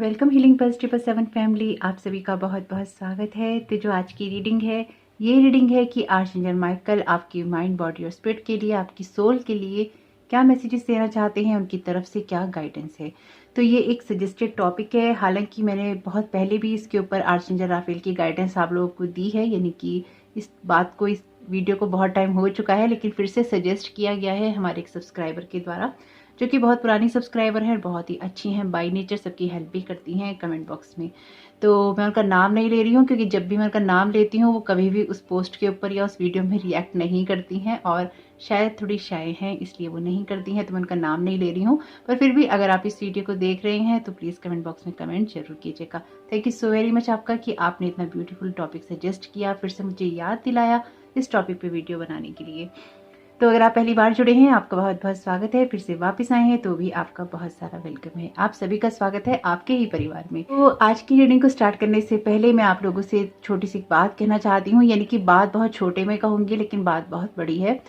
Welcome healing pulse 777 family, आप सभी का बहुत बहुत स्वागत है। तो जो आज की रीडिंग है, ये रीडिंग है कि आर्चएंजल माइकल आपकी माइंड, बॉडी और स्पिरिट के लिए, आपकी सोल के लिए क्या मैसेजेस देना चाहते हैं, उनकी तरफ से क्या गाइडेंस है। तो ये एक सजेस्टेड टॉपिक है। हालांकि मैंने बहुत पहले भी इसके ऊपर आर्चएंजल राफेल की गाइडेंस आप लोगों को दी है, यानी कि इस बात को, इस वीडियो को बहुत टाइम हो चुका है, लेकिन फिर से सजेस्ट किया गया है हमारे एक सब्सक्राइबर के द्वारा, जो कि बहुत पुरानी सब्सक्राइबर हैं, बहुत ही अच्छी हैं, बाय नेचर सबकी हेल्प भी करती हैं कमेंट बॉक्स में। तो मैं उनका नाम नहीं ले रही हूँ, क्योंकि जब भी मैं उनका नाम लेती हूँ वो कभी भी उस पोस्ट के ऊपर या उस वीडियो में रिएक्ट नहीं करती हैं, और शायद थोड़ी शाय हैं इसलिए वो नहीं करती हैं, तो मैं उनका नाम नहीं ले रही हूँ। पर फिर भी अगर आप इस वीडियो को देख रहे हैं तो प्लीज़ कमेंट बॉक्स में कमेंट जरूर कीजिएगा। Thank you so very much आपका कि आपने इतना ब्यूटीफुल टॉपिक सजेस्ट किया, फिर से मुझे याद दिलाया इस टॉपिक पे वीडियो बनाने के लिए। तो अगर आप पहली बार जुड़े हैं, आपका बहुत बहुत स्वागत है। फिर से वापस आए हैं तो भी आपका बहुत सारा वेलकम है। आप सभी का स्वागत है आपके ही परिवार में। तो आज की रीडिंग को स्टार्ट करने से पहले मैं आप लोगों से छोटी सी बात कहना चाहती हूँ, यानी कि बात बहुत छोटे में कहूँगी लेकिन बात बहुत बड़ी है।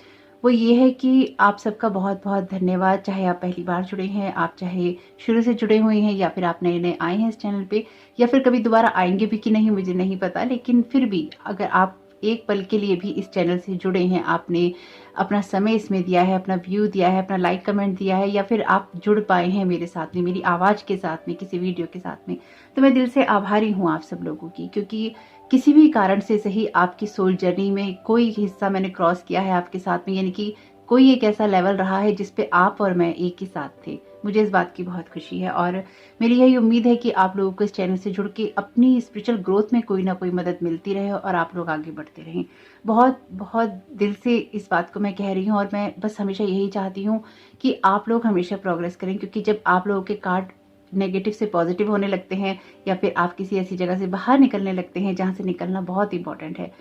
वो ये है कि आप सबका बहुत बहुत धन्यवाद। चाहे आप पहली बार जुड़े हैं, आप चाहे शुरू से जुड़े हुए हैं, या फिर आप नए नए आए हैं इस चैनल पे, या फिर कभी दोबारा आएंगे भी कि नहीं मुझे नहीं पता, लेकिन फिर भी अगर आप एक पल के लिए भी इस चैनल से जुड़े हैं, आपने अपना समय इसमें दिया है, अपना व्यू दिया है, अपना लाइक कमेंट दिया है, या फिर आप जुड़ पाए हैं मेरे साथ में, मेरी आवाज़ के साथ में, किसी वीडियो के साथ में, तो मैं दिल से आभारी हूँ आप सब लोगों की। क्योंकि किसी भी कारण से सही आपकी सोल जर्नी में कोई हिस्सा मैंने क्रॉस किया है आपके साथ में, यानी कि कोई एक ऐसा लेवल रहा है जिसपे आप और मैं एक ही साथ थे। मुझे इस बात की बहुत खुशी है, और मेरी यही उम्मीद है कि आप लोगों को इस चैनल से जुड़ के अपनी स्पिरिचुअल ग्रोथ में कोई ना कोई मदद मिलती रहे और आप लोग आगे बढ़ते रहें। बहुत बहुत दिल से इस बात को मैं कह रही हूँ, और मैं बस हमेशा यही चाहती हूँ कि आप लोग हमेशा प्रोग्रेस करें। क्योंकि जब आप लोगों के कार्ड नेगेटिव से पॉजिटिव होने लगते हैं, या फिर आप किसी ऐसी जगह से बाहर निकलने लगते हैं जहाँ से निकलना बहुत इंपॉर्टेंट है,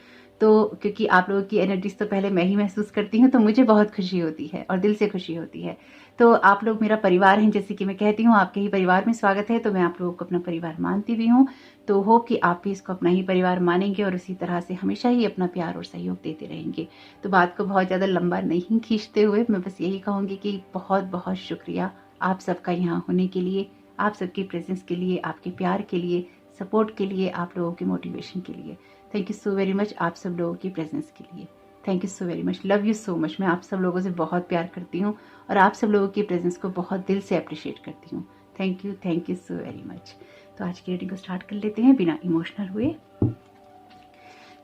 तो क्योंकि आप लोगों की एनर्जीज तो पहले मैं ही महसूस करती हूँ, तो मुझे बहुत खुशी होती है और दिल से खुशी होती है। तो आप लोग मेरा परिवार हैं, जैसे कि मैं कहती हूँ, आपके ही परिवार में स्वागत है, तो मैं आप लोगों को अपना परिवार मानती भी हूँ। तो होप कि आप भी इसको अपना ही परिवार मानेंगे और उसी तरह से हमेशा ही अपना प्यार और सहयोग देते रहेंगे। तो बात को बहुत ज़्यादा लंबा नहीं खींचते हुए मैं बस यही कहूँगी कि बहुत बहुत शुक्रिया आप सबका यहाँ होने के लिए, आप सबकी प्रेजेंस के लिए, आपके प्यार के लिए, सपोर्ट के लिए, आप लोगों के मोटिवेशन के लिए। Thank you so very much आप सब लोगों की प्रेजेंस के लिए। Thank you so very much, love you so much. मैं आप सब लोगों से बहुत प्यार करती हूँ और आप सब लोगों की प्रेजेंस को बहुत दिल से अप्रिशिएट करती हूँ। Thank you so very much. तो आज की रीडिंग को स्टार्ट कर लेते हैं बिना इमोशनल हुए।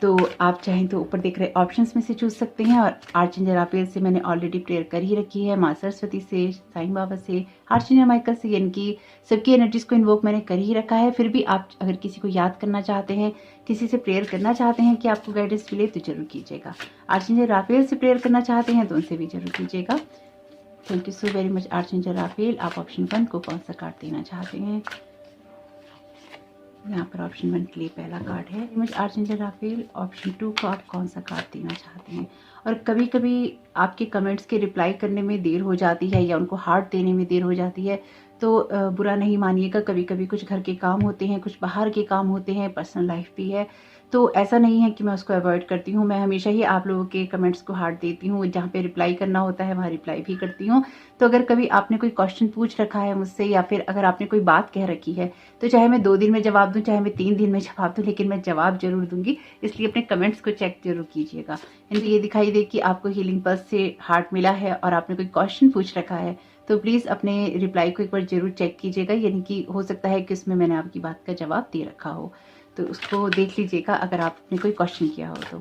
तो आप चाहें तो ऊपर देख रहे ऑप्शंस में से चूज सकते हैं, और आर्चएंजल राफेल से मैंने ऑलरेडी प्रेयर कर ही रखी है, माँ सरस्वती से, साईं बाबा से, आर्चएंजल माइकल से, यानी कि सबकी एनर्जीज को इन्वोक मैंने कर ही रखा है। फिर भी आप अगर किसी को याद करना चाहते हैं, किसी से प्रेयर करना चाहते हैं कि आपको गाइडेंस मिले, तो जरूर कीजिएगा। आर्चएंजल राफेल से प्रेयर करना चाहते हैं तो उनसे भी जरूर कीजिएगा। Thank you so very much archangel Raphael. आप ऑप्शन 1 को कौन सा कार्ड देना चाहते हैं? यहाँ पर ऑप्शन 1 के लिए पहला कार्ड है इमेज आर्चएंजल राफेल। ऑप्शन 2 को आप कौन सा कार्ड देना चाहते हैं? और कभी कभी आपके कमेंट्स के रिप्लाई करने में देर हो जाती है, या उनको हार्ट देने में देर हो जाती है, तो बुरा नहीं मानिएगा। कभी कभी कुछ घर के काम होते हैं, कुछ बाहर के काम होते हैं, पर्सनल लाइफ भी है, तो ऐसा नहीं है कि मैं उसको अवॉइड करती हूँ। मैं हमेशा ही आप लोगों के कमेंट्स को हार्ट देती हूँ, जहाँ पे रिप्लाई करना होता है वहाँ रिप्लाई भी करती हूँ। तो अगर कभी आपने कोई क्वेश्चन पूछ रखा है मुझसे, या फिर अगर आपने कोई बात कह रखी है, तो चाहे मैं 2 दिन में जवाब दूँ, चाहे मैं 3 दिन में जवाब दूँ, लेकिन मैं जवाब जरूर दूंगी। इसलिए अपने कमेंट्स को चेक जरूर कीजिएगा। यानी ये दिखाई दे कि आपको हीलिंग पल्स से हार्ट मिला है और आपने कोई क्वेश्चन पूछ रखा है, तो प्लीज़ अपने रिप्लाई को एक बार जरूर चेक कीजिएगा। यानी कि हो सकता है कि उसमें मैंने आपकी बात का जवाब दे रखा हो, तो उसको देख लीजिएगा अगर आपने कोई क्वेश्चन किया हो तो।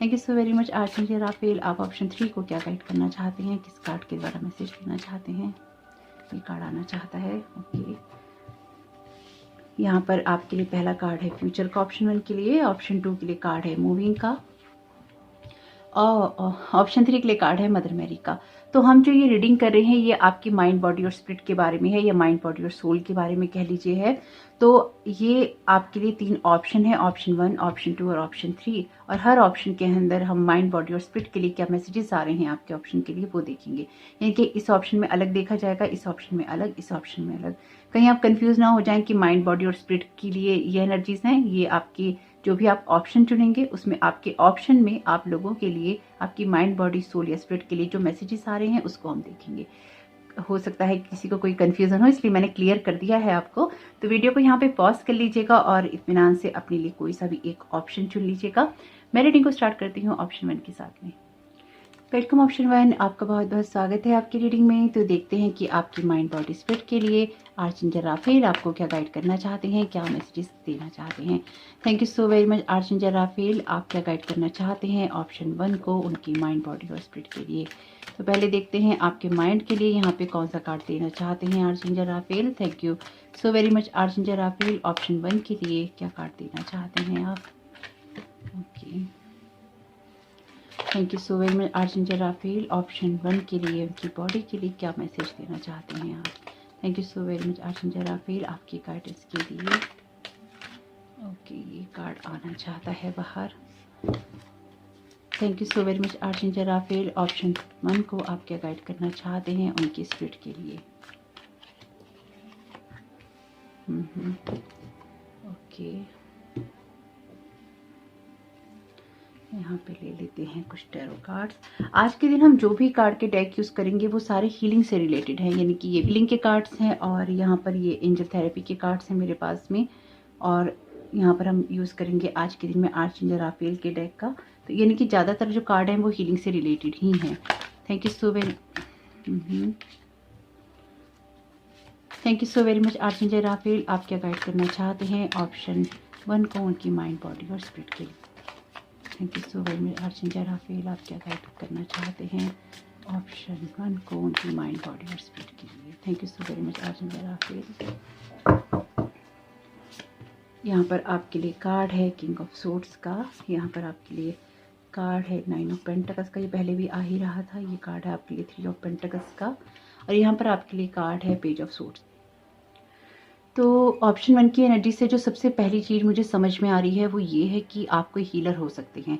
Thank you so very much archangel Raphael. आप ऑप्शन 3 को क्या गाइड करना चाहते हैं, किस कार्ड के द्वारा मैसेज देना चाहते हैं? ये कार्ड आना चाहता है, ओके। यहाँ पर आपके लिए पहला कार्ड है फ्यूचर का ऑप्शन 1 के लिए, ऑप्शन 2 के लिए कार्ड है मूविंग का, और ऑप्शन 3 के लिए कार्ड है मदर मैरी का। तो हम जो ये रीडिंग कर रहे हैं ये आपकी माइंड, बॉडी और स्पिरिट के बारे में है, या माइंड, बॉडी और सोल के बारे में कह लीजिए है। तो ये आपके लिए 3 ऑप्शन है, ऑप्शन 1, ऑप्शन 2 और ऑप्शन 3, और हर ऑप्शन के अंदर हम माइंड, बॉडी और स्पिरिट के लिए क्या मैसेजेस आ रहे हैं आपके ऑप्शन के लिए वो देखेंगे। यानी कि इस ऑप्शन में अलग देखा जाएगा, इस ऑप्शन में अलग, इस ऑप्शन में अलग। कहीं आप कंफ्यूज ना हो जाएं कि माइंड, बॉडी और स्पिरिट के लिए ये एनर्जीज हैं। ये आपकी जो भी आप ऑप्शन चुनेंगे उसमें आपके ऑप्शन में आप लोगों के लिए आपकी माइंड, बॉडी, सोल या स्पिरिट के लिए जो मैसेजेस आ रहे हैं उसको हम देखेंगे। हो सकता है किसी को कोई कन्फ्यूज़न हो, इसलिए मैंने क्लियर कर दिया है आपको। तो वीडियो को यहाँ पे पॉज कर लीजिएगा और इत्मीनान से अपने लिए कोई सा भी एक ऑप्शन चुन लीजिएगा। मैं रीडिंग को स्टार्ट करती हूँ ऑप्शन 1 के साथ में। वेलकम ऑप्शन 1, आपका बहुत बहुत स्वागत है आपकी रीडिंग में। तो देखते हैं कि आपकी माइंड बॉडी स्पिरिट के लिए आर्चेंजल राफेल आपको क्या गाइड करना चाहते हैं, क्या मैसेजेस देना चाहते हैं। Thank you so very much archangel Raphael, आप क्या गाइड करना चाहते हैं ऑप्शन 1 को उनकी माइंड बॉडी और स्पिरिट के लिए। तो पहले देखते हैं आपके माइंड के लिए यहाँ पे कौन सा कार्ड देना चाहते हैं archangel Raphael. Thank you so very much archangel Raphael, option 1 के लिए क्या कार्ड देना चाहते हैं आप। Okay, thank you so very much archangel Raphael, option 1 के लिए उनकी बॉडी के लिए क्या मैसेज देना चाहते हैं आप। Thank you so very much archangel Raphael, आपकी गाइडेंस के लिए। ओके, ये कार्ड आना चाहता है बाहर। Thank you so very much archangel Raphael, option 1 को आप क्या गाइड करना चाहते हैं उनकी स्पिरिट के लिए। ओके, यहाँ पे ले लेते हैं कुछ टैरो कार्ड्स। आज के दिन हम जो भी कार्ड के डेक यूज़ करेंगे वो सारे हीलिंग से रिलेटेड हैं, यानी कि ये हीलिंग के कार्ड्स हैं और यहाँ पर ये एंजल थेरेपी के कार्ड्स हैं मेरे पास में। और यहाँ पर हम यूज़ करेंगे आज के दिन में आर्चेंजल राफेल के डेक का। तो यानी कि ज़्यादातर जो कार्ड हैं वो हीलिंग से रिलेटेड ही हैं। Thank you so very thank you so very much archangel Raphael, आप क्या गाइड करना चाहते हैं ऑप्शन 1 को उनकी माइंड बॉडी और स्पिरिट के लिए। Thank you so very much archangel Raphael, आप क्या गाइड करना चाहते हैं ऑप्शन 1 को उनकी माइंड बॉडी और स्पिरिट के लिए। Thank you so very much archangel Raphael. यहाँ पर आपके लिए कार्ड है किंग ऑफ सोर्ड्स का, यहाँ पर आपके लिए कार्ड है 9 ऑफ पेंटिकल्स का, ये पहले भी आ ही रहा था। ये कार्ड है आपके लिए 3 ऑफ पेंटिकल्स का और यहाँ पर आपके लिए कार्ड है पेज ऑफ सोर्ड्स। तो ऑप्शन 1 की एनर्जी से जो सबसे पहली चीज़ मुझे समझ में आ रही है वो ये है कि आप कोई हीलर हो सकते हैं,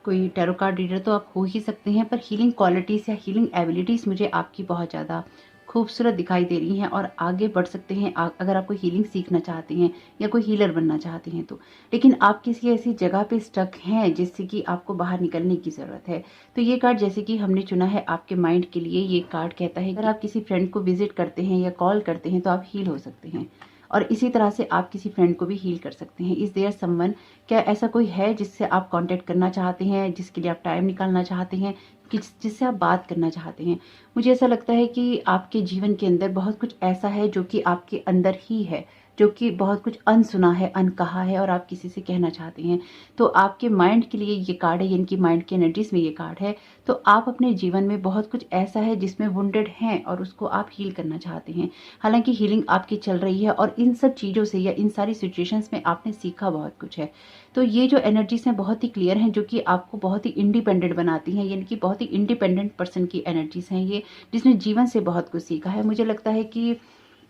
कोई टैरो कार्ड रीडर तो आप हो ही सकते हैं, पर हीलिंग क्वालिटीज़ या हीलिंग एबिलिटीज़ मुझे आपकी बहुत ज़्यादा खूबसूरत दिखाई दे रही हैं और आगे बढ़ सकते हैं अगर आप कोई हीलिंग सीखना चाहते हैं या कोई हीलर बनना चाहते हैं तो। लेकिन आप किसी ऐसी जगह पे स्टक हैं जिससे कि आपको बाहर निकलने की ज़रूरत है। तो ये कार्ड जैसे कि हमने चुना है आपके माइंड के लिए, ये कार्ड कहता है अगर आप किसी फ्रेंड को विजिट करते हैं या कॉल करते हैं तो आप हील हो सकते हैं और इसी तरह से आप किसी फ्रेंड को भी हील कर सकते हैं। इज देयर समवन, क्या ऐसा कोई है जिससे आप कांटेक्ट करना चाहते हैं, जिसके लिए आप टाइम निकालना चाहते हैं, जिससे आप बात करना चाहते हैं। मुझे ऐसा लगता है कि आपके जीवन के अंदर बहुत कुछ ऐसा है जो कि आपके अंदर ही है, जो कि बहुत कुछ अनसुना है, अनकहा है और आप किसी से कहना चाहते हैं। तो आपके माइंड के लिए ये कार्ड है, यानी कि माइंड की एनर्जीज में ये कार्ड है। तो आप अपने जीवन में बहुत कुछ ऐसा है जिसमें वुंडेड हैं और उसको आप हील करना चाहते हैं। हालांकि हीलिंग आपकी चल रही है और इन सब चीज़ों से या इन सारी सिचुएशंस में आपने सीखा बहुत कुछ है। तो ये जो एनर्जीज हैं बहुत ही क्लियर हैं, जो कि आपको बहुत ही इंडिपेंडेंट बनाती हैं, यानी कि बहुत ही इंडिपेंडेंट पर्सन की एनर्जीज हैं ये, जिसने जीवन से बहुत कुछ सीखा है। मुझे लगता है कि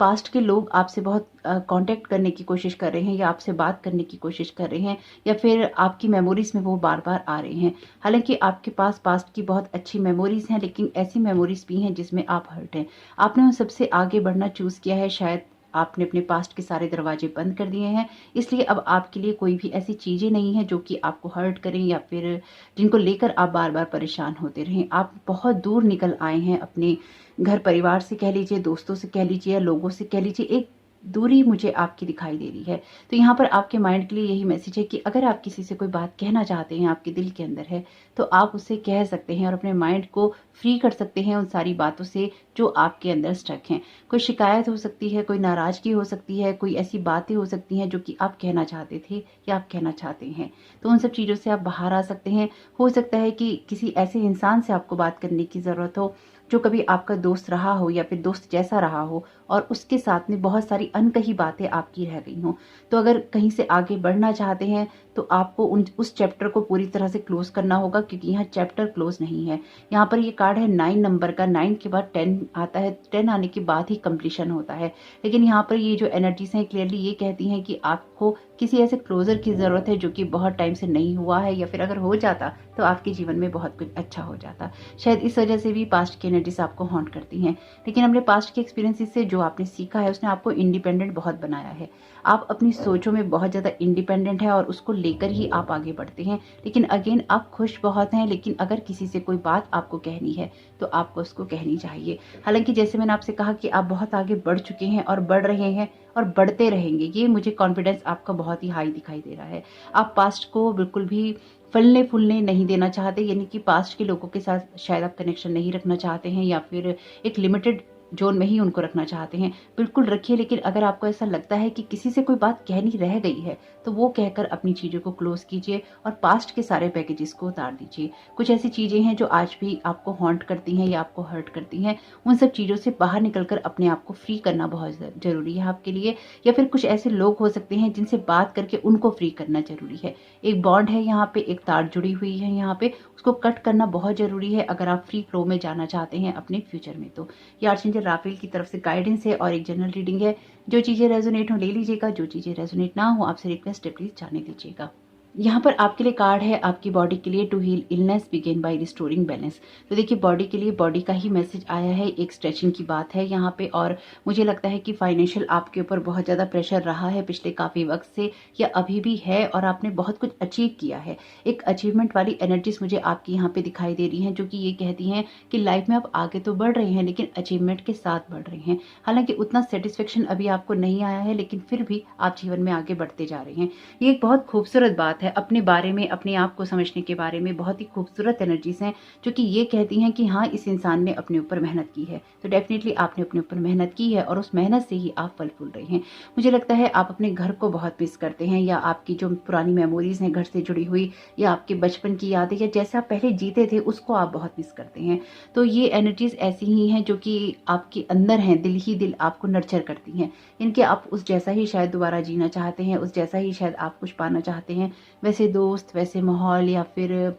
पास्ट के लोग आपसे बहुत कांटेक्ट करने की कोशिश कर रहे हैं या आपसे बात करने की कोशिश कर रहे हैं या फिर आपकी मेमोरीज में वो बार बार आ रहे हैं। हालांकि आपके पास पास्ट की बहुत अच्छी मेमोरीज हैं, लेकिन ऐसी मेमोरीज भी हैं जिसमें आप हर्ट हैं। आपने उन सबसे आगे बढ़ना चूज़ किया है, शायद आपने अपने पास्ट के सारे दरवाजे बंद कर दिए हैं, इसलिए अब आपके लिए कोई भी ऐसी चीज़ें नहीं है जो कि आपको हर्ट करें या फिर जिनको लेकर आप बार बार परेशान होते रहें। आप बहुत दूर निकल आए हैं अपने घर परिवार से कह लीजिए, दोस्तों से कह लीजिए या लोगों से कह लीजिए, एक दूरी मुझे आपकी दिखाई दे रही है। तो यहाँ पर आपके माइंड के लिए यही मैसेज है कि अगर आप किसी से कोई बात कहना चाहते हैं, आपके दिल के अंदर है, तो आप उससे कह सकते हैं और अपने माइंड को फ्री कर सकते हैं उन सारी बातों से जो आपके अंदर स्टक हैं। कोई शिकायत हो सकती है, कोई नाराज़गी हो सकती है, कोई ऐसी बातें हो सकती हैं जो कि आप कहना चाहते थे या आप कहना चाहते हैं, तो उन सब चीज़ों से आप बाहर आ सकते हैं। हो सकता है कि किसी ऐसे इंसान से आपको बात करने की ज़रूरत हो जो कभी आपका दोस्त रहा हो या फिर दोस्त जैसा रहा हो और उसके साथ में बहुत सारी अनकही बातें आपकी रह गई हों। तो अगर कहीं से आगे बढ़ना चाहते हैं तो आपको उस चैप्टर को पूरी तरह से क्लोज करना होगा, क्योंकि यहाँ चैप्टर क्लोज नहीं है। यहाँ पर ये कार्ड है 9 नंबर का, 9 के बाद 10 आता है, 10 आने के बाद ही कंप्लीशन होता है। लेकिन यहाँ पर ये जो एनर्जीज हैं क्लियरली ये कहती हैं कि आपको किसी ऐसे क्लोजर की ज़रूरत है जो कि बहुत टाइम से नहीं हुआ है, या फिर अगर हो जाता तो आपके जीवन में बहुत कुछ अच्छा हो जाता। शायद इस वजह से भी पास्ट की एनर्जीज आपको हॉन्ट करती हैं। लेकिन अपने पास्ट के एक्सपीरियंसेस से जो आपने सीखा है उसने आपको इंडिपेंडेंट बहुत बनाया है। आप अपनी सोचों में बहुत ज़्यादा इंडिपेंडेंट हैं और उसको लेकर ही आप आगे बढ़ते हैं। लेकिन अगेन आप खुश बहुत हैं, लेकिन अगर किसी से कोई बात आपको कहनी है तो आपको उसको कहनी चाहिए। हालाँकि जैसे मैंने आपसे कहा कि आप बहुत आगे बढ़ चुके हैं और बढ़ रहे हैं और बढ़ते रहेंगे, ये मुझे कॉन्फिडेंस आपका बहुत ही हाई दिखाई दे रहा है। आप पास्ट को बिल्कुल भी फलने-फूलने नहीं देना चाहते, यानी कि पास्ट के लोगों के साथ शायद आप कनेक्शन नहीं रखना चाहते हैं या फिर एक लिमिटेड ज़ोन में ही उनको रखना चाहते हैं। बिल्कुल रखिए, लेकिन अगर आपको ऐसा लगता है कि किसी से कोई बात कहनी रह गई है, तो वो कहकर अपनी चीज़ों को क्लोज़ कीजिए और पास्ट के सारे बैगेजेस को उतार दीजिए। कुछ ऐसी चीज़ें हैं जो आज भी आपको हॉन्ट करती हैं या आपको हर्ट करती हैं, उन सब चीज़ों से बाहर निकलकर अपने आप को फ्री करना बहुत ज़रूरी है आपके लिए। या फिर कुछ ऐसे लोग हो सकते हैं जिनसे बात करके उनको फ्री करना ज़रूरी है। एक बॉन्ड है यहाँ पे, एक तार जुड़ी हुई है यहाँ पे, उसको कट करना बहुत ज़रूरी है अगर आप फ्री फ्लो में जाना चाहते हैं अपने फ्यूचर में। तो ये आर्चेंजल राफेल की तरफ से गाइडेंस है और एक जनरल रीडिंग है। जो चीज़ें रेजोनेट हो ले लीजिएगा, जो चीज़ें रेजोनेट ना हो आपसे रिक्वेस्ट है प्लीज़ जाने दीजिएगा। यहाँ पर आपके लिए कार्ड है आपकी बॉडी के लिए, to heal illness begin by restoring balance. तो देखिए बॉडी के लिए बॉडी का ही मैसेज आया है, एक स्ट्रेचिंग की बात है यहाँ पे। और मुझे लगता है कि फाइनेंशियल आपके ऊपर बहुत ज़्यादा प्रेशर रहा है पिछले काफ़ी वक्त से, या अभी भी है, और आपने बहुत कुछ अचीव किया है। एक अचीवमेंट वाली एनर्जीज मुझे आपकी यहाँ पे दिखाई दे रही हैं, जो कि ये कहती हैं कि लाइफ में आप आगे तो बढ़ रहे हैं लेकिन अचीवमेंट के साथ बढ़ रहे हैं। हालांकि उतना सेटिस्फेक्शन अभी आपको नहीं आया है, लेकिन फिर भी आप जीवन में आगे बढ़ते जा रहे हैं। ये एक बहुत खूबसूरत बात है। अपने बारे में, अपने आप को समझने के बारे में बहुत ही खूबसूरत एनर्जीज हैं, जो कि ये कहती हैं कि हाँ, इस इंसान ने अपने ऊपर मेहनत की है। तो डेफिनेटली आपने अपने ऊपर मेहनत की है और उस मेहनत से ही आप फल फूल रहे हैं। मुझे लगता है आप अपने घर को बहुत मिस करते हैं, या आपकी जो पुरानी मेमोरीज हैं घर से जुड़ी हुई, या आपके बचपन की यादें, या जैसे आप पहले जीते थे उसको आप बहुत मिस करते हैं। तो ये एनर्जीज ऐसी ही हैं जो कि आपके अंदर हैं, दिल ही दिल आपको नर्चर करती हैं। इनके आप उस जैसा ही शायद दोबारा जीना चाहते हैं, उस जैसा ही शायद आप कुछ पाना चाहते हैं। वैसे दोस्त, वैसे माहौल, या फिर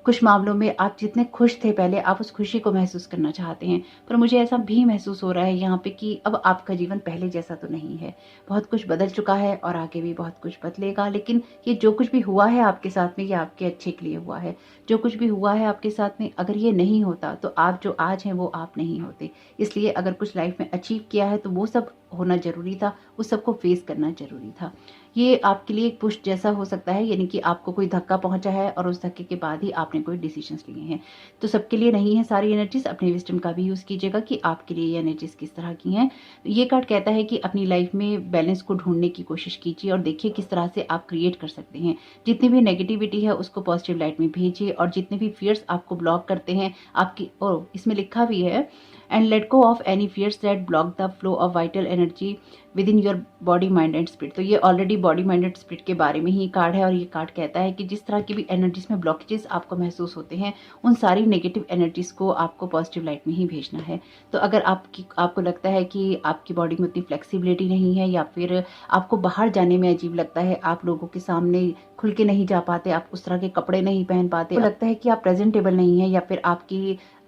कुछ मामलों में आप जितने खुश थे पहले, आप उस खुशी को महसूस करना चाहते हैं। पर मुझे ऐसा भी महसूस हो रहा है यहाँ पे कि अब आपका जीवन पहले जैसा तो नहीं है। बहुत कुछ बदल चुका है और आगे भी बहुत कुछ बदलेगा। लेकिन ये जो कुछ भी हुआ है आपके साथ में, ये आपके अच्छे के लिए हुआ है। जो कुछ भी हुआ है आपके साथ में, अगर ये नहीं होता तो आप जो आज हैं वो आप नहीं होते। इसलिए अगर कुछ लाइफ में अचीव किया है तो वो सब होना जरूरी था, उस सबको फेस करना जरूरी था। ये आपके लिए एक पुश जैसा हो सकता है, यानी कि आपको कोई धक्का पहुंचा है और उस धक्के के बाद ही आपने कोई डिसीजंस लिए हैं। तो सबके लिए नहीं है सारी एनर्जीज, अपने विजडम का भी यूज कीजिएगा कि आपके लिए ये एनर्जीज किस तरह की हैं। ये कार्ड कहता है कि अपनी लाइफ में बैलेंस को ढूंढने की कोशिश कीजिए और देखिए किस तरह से आप क्रिएट कर सकते हैं। जितनी भी नेगेटिविटी है उसको पॉजिटिव लाइट में भेजिए, और जितने भी फियर्स आपको ब्लॉक करते हैं आपकी, और इसमें लिखा भी है, and let go of any fears that block the flow of vital energy within your body mind and spirit। तो ये already body mind and spirit के बारे में ही कार्ड है, और ये कार्ड कहता है कि जिस तरह की भी एनर्जीज में ब्लॉकेजेस आपको महसूस होते हैं, उन सारी नेगेटिव एनर्जीज को आपको पॉजिटिव लाइट में ही भेजना है। तो अगर आपको लगता है कि आपकी बॉडी में उतनी फ्लेक्सिबिलिटी नहीं है, या फिर आपको बाहर जाने में अजीब लगता है, आप लोगों के सामने खुल के नहीं जा पाते, आप उस तरह के कपड़े नहीं पहन पाते, लगता है कि आप प्रेजेंटेबल नहीं है, या फिर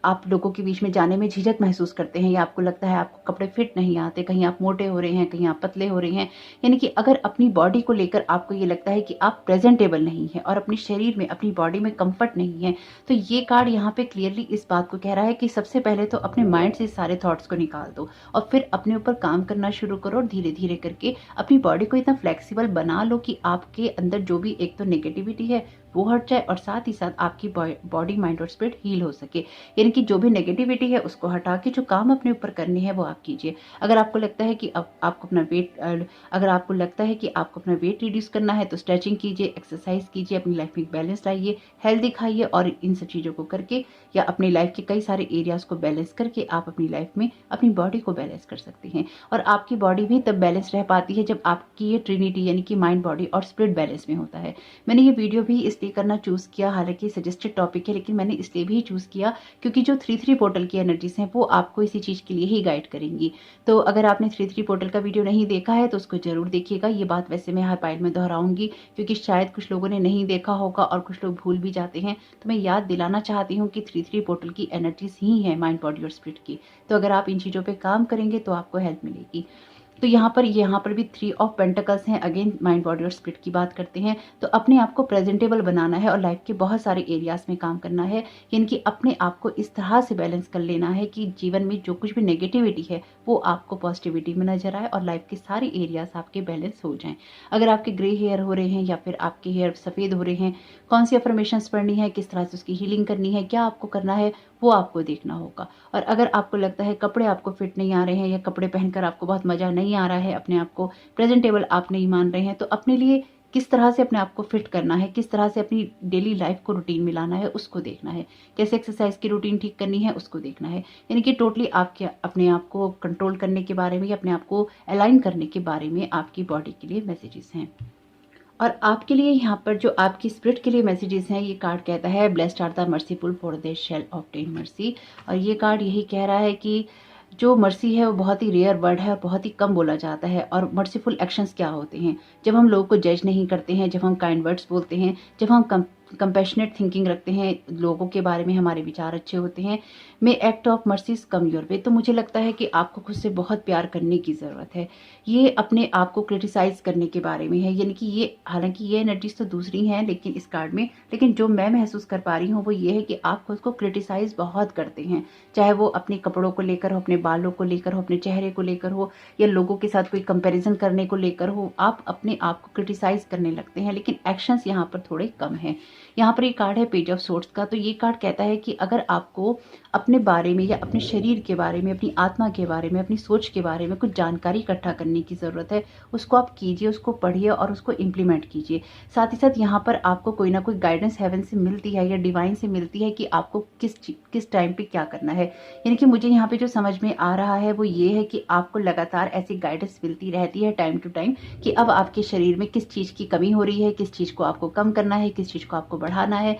आप लोगों के बीच में जाने में झिझक महसूस करते हैं, या आपको लगता है आपको कपड़े फिट नहीं आते, कहीं आप मोटे हो रहे हैं, कहीं आप पतले हो रहे हैं, यानी कि अगर अपनी बॉडी को लेकर आपको ये लगता है कि आप प्रेजेंटेबल नहीं है और अपने शरीर में, अपनी बॉडी में कंफर्ट नहीं है, तो ये कार्ड यहाँ पे क्लियरली इस बात को कह रहा है कि सबसे पहले तो अपने माइंड से सारे थॉट्स को निकाल दो और फिर अपने ऊपर काम करना शुरू करो, और धीरे धीरे करके अपनी बॉडी को इतना फ्लेक्सिबल बना लो कि आपके अंदर जो भी एक तो नेगेटिविटी है वो हट जाए, और साथ ही साथ आपकी बॉडी, माइंड और स्पिरिट हील हो सके। यानी कि जो भी नेगेटिविटी है उसको हटा के जो काम अपने ऊपर करने हैं वो आप कीजिए। अगर आपको लगता है कि आपको अपना वेट अगर आपको लगता है कि आपको अपना वेट रिड्यूस करना है तो स्ट्रेचिंग कीजिए, एक्सरसाइज कीजिए, अपनी लाइफ में बैलेंस लाइए, हेल्दी खाइए, और इन सब चीज़ों को करके या अपनी लाइफ के कई सारे एरियाज को बैलेंस करके आप अपनी लाइफ में अपनी बॉडी को बैलेंस कर सकते हैं। और आपकी बॉडी भी तब बैलेंस रह पाती है जब आपकी ये ट्रिनिटी यानी कि माइंड, बॉडी और स्पिरिट बैलेंस में होता है। मैंने ये वीडियो भी इसलिए करना चूज किया, हालांकि सजेस्टेड टॉपिक है, लेकिन मैंने इसलिए भी चूज किया क्योंकि जो 3-3 पोर्टल की एनर्जीज हैं वो आपको इसी चीज के लिए ही गाइड करेंगी। तो अगर आपने 3-3 पोर्टल का वीडियो नहीं देखा है तो उसको जरूर देखिएगा। ये बात वैसे मैं हर पाइल में दोहराऊंगी क्योंकि शायद कुछ लोगों ने नहीं देखा होगा और कुछ लोग भूल भी जाते हैं, तो मैं याद दिलाना चाहती हूँ कि 3-3 पोर्टल की एनर्जीज ही है माइंड, बॉडी और स्पिरिट की। तो अगर आप इन चीजों पर काम करेंगे तो आपको हेल्प मिलेगी। तो यहाँ पर भी 3 ऑफ पेंटिकल्स हैं। अगेन माइंड बॉडी और स्पिरिट की बात करते हैं, तो अपने आप को प्रेजेंटेबल बनाना है और लाइफ के बहुत सारे एरियाज में काम करना है, यानी कि अपने आप को इस तरह से बैलेंस कर लेना है कि जीवन में जो कुछ भी नेगेटिविटी है वो आपको पॉजिटिविटी में नजर आए और लाइफ के सारे एरियाज आपके बैलेंस हो जाएं। अगर आपके ग्रे हेयर हो रहे हैं या फिर आपके हेयर सफ़ेद हो रहे हैं, कौन सी अफर्मेशंस पढ़नी है, किस तरह से उसकी हीलिंग करनी है, क्या आपको करना है, वो आपको देखना होगा। और अगर आपको लगता है कपड़े आपको फिट नहीं आ रहे हैं या कपड़े पहनकर आपको बहुत मज़ा नहीं आ रहा है, अपने आप को प्रेजेंटेबल आप नहीं मान रहे हैं, तो अपने लिए किस तरह से अपने आप को फिट करना है, किस तरह से अपनी डेली लाइफ को रूटीन में लाना है, उसको देखना है। कैसे एक्सरसाइज की रूटीन ठीक करनी है, उसको देखना है। यानी कि टोटली आपके अपने आप को कंट्रोल करने के बारे में या अपने आप को अलाइन करने के बारे में आपकी बॉडी के लिए मैसेजेस हैं। और आपके लिए यहाँ पर जो आपकी स्पिरिट के लिए मैसेजेस हैं, ये कार्ड कहता है blessed are the merciful for they shall obtain mercy. और ये कार्ड यही कह रहा है कि जो मर्सी है वो बहुत ही रेयर वर्ड है और बहुत ही कम बोला जाता है। और मर्सीफुल एक्शंस क्या होते हैं? जब हम लोगों को जज नहीं करते हैं, जब हम काइंड वर्ड्स बोलते हैं, जब हम कंपैशनेट थिंकिंग रखते हैं, लोगों के बारे में हमारे विचार अच्छे होते हैं, मे act of mercies come your way. तो मुझे लगता है कि आपको खुद से बहुत प्यार करने की ज़रूरत है। ये अपने आप को क्रिटिसाइज करने के बारे में है, यानी कि ये हालांकि ये एनर्जीज तो दूसरी हैं लेकिन इस कार्ड में, लेकिन जो मैं महसूस कर पा रही हूँ वो ये है कि आप खुद को क्रिटिसाइज बहुत करते हैं, चाहे वो अपने कपड़ों को लेकर हो, अपने बालों को लेकर हो, अपने चेहरे को लेकर हो, या लोगों के साथ कोई कंपैरिजन करने को लेकर हो। आप अपने आप को क्रिटिसाइज करने लगते हैं, लेकिन एक्शंस यहाँ पर थोड़े कम हैं। यहाँ पर ये कार्ड है पेज ऑफ सोर्ड्स का। तो ये कार्ड कहता है कि अगर आपको अपने बारे में या अपने शरीर के बारे में, अपनी आत्मा के बारे में, अपनी सोच के बारे में कुछ जानकारी इकट्ठा करने की ज़रूरत है, उसको आप कीजिए, उसको पढ़िए और उसको इम्प्लीमेंट कीजिए। साथ ही साथ यहाँ पर आपको कोई ना कोई गाइडेंस हेवन से मिलती है या डिवाइन से मिलती है कि आपको किस टाइम पे क्या करना है। यानी कि मुझे यहाँ पे जो समझ में आ रहा है वो ये है कि आपको लगातार ऐसी गाइडेंस मिलती रहती है टाइम टू टाइम कि अब आपके शरीर में किस चीज़ की कमी हो रही है, किस चीज़ को आपको कम करना है, किस चीज़ को आपको बढ़ाना है,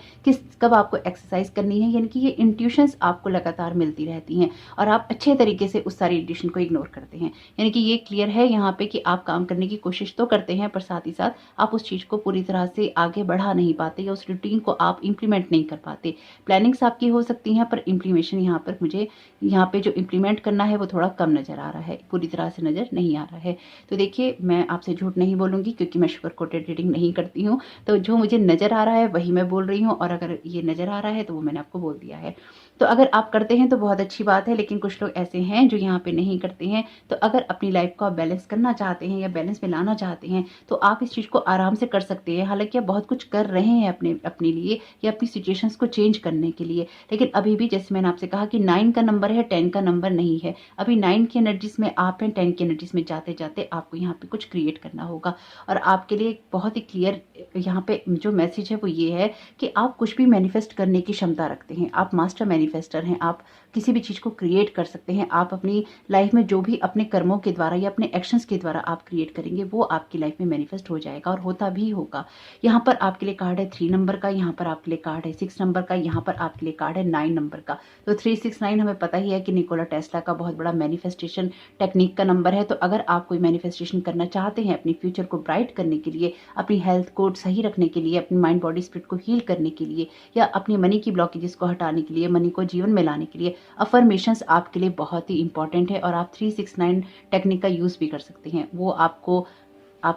कब आपको एक्सरसाइज करनी है। यानी कि ये इंट्यूशंस आपको लगातार मिलती रहती हैं और आप अच्छे तरीके से उस सारी इंट्यूशन को इग्नोर करते हैं। यानी कि ये क्लियर है यहाँ पे कि आप काम करने की कोशिश तो करते हैं, पर साथ ही साथ आप उस चीज़ को पूरी तरह से आगे बढ़ा नहीं पाते या उस रूटीन को आप इम्प्लीमेंट नहीं कर पाते। प्लानिंग्स आपकी हो सकती हैं पर इम्प्लीमेशन यहाँ पर मुझे यहाँ पे जो इम्प्लीमेंट करना है वो थोड़ा कम नज़र आ रहा है, पूरी तरह से नज़र नहीं आ रहा है। तो देखिए, मैं आपसे झूठ नहीं बोलूँगी क्योंकि मैं शुगर कोटेड रीडिंग नहीं करती हूँ, तो जो मुझे नज़र आ रहा है वही मैं बोल रही हूँ, और अगर ये नज़र आ रहा है तो वो मैंने आपको बोल दिया है। तो अगर आप करते हैं तो बहुत अच्छी बात है, लेकिन कुछ लोग ऐसे हैं जो यहाँ पे नहीं करते हैं। तो अगर अपनी लाइफ को आप बैलेंस करना चाहते हैं या बैलेंस में लाना चाहते हैं तो आप इस चीज़ को आराम से कर सकते हैं। हालांकि आप बहुत कुछ कर रहे हैं अपने लिए या अपनी सिचुएशंस को चेंज करने के लिए, लेकिन अभी भी जैसे मैंने आपसे कहा कि 9 का नंबर है, 10 का नंबर नहीं है। अभी 9 की एनर्जीज में आप हैं, 10 की एनर्जीज में जाते जाते आपको यहाँ पे कुछ क्रिएट करना होगा। और आपके लिए बहुत ही क्लियर यहाँ पे जो मैसेज है वो ये है कि आप कुछ भी मैनिफेस्ट करने की क्षमता रखते हैं, आप मास्टर मैनिफेस्टर हैं, आप किसी भी चीज़ को क्रिएट कर सकते हैं। आप अपनी लाइफ में जो भी अपने कर्मों के द्वारा या अपने एक्शंस के द्वारा आप क्रिएट करेंगे वो आपकी लाइफ में मैनिफेस्ट हो जाएगा और होता भी होगा। यहाँ पर आपके लिए कार्ड है 3 नंबर का, यहाँ पर आपके लिए कार्ड है 6 नंबर का, यहाँ पर आपके लिए कार्ड है 9 नंबर का। तो 369 हमें पता ही है कि निकोला टेस्ला का बहुत बड़ा मैनिफेस्टेशन टेक्निक का नंबर है। तो अगर आप कोई मैनिफेस्टेशन करना चाहते हैं अपनी फ्यूचर को ब्राइट करने के लिए, अपनी हेल्थ को सही रखने के लिए, अपनी माइंड बॉडी स्पिरिट को हील करने के लिए, या अपनी मनी की ब्लॉकेजेस को हटाने के लिए, मनी को जीवन में लाने के लिए, अफर्मेशंस आपके लिए बहुत ही इंपॉर्टेंट है। और आप 369 टेक्निक का यूज़ भी कर सकते हैं। वो आपको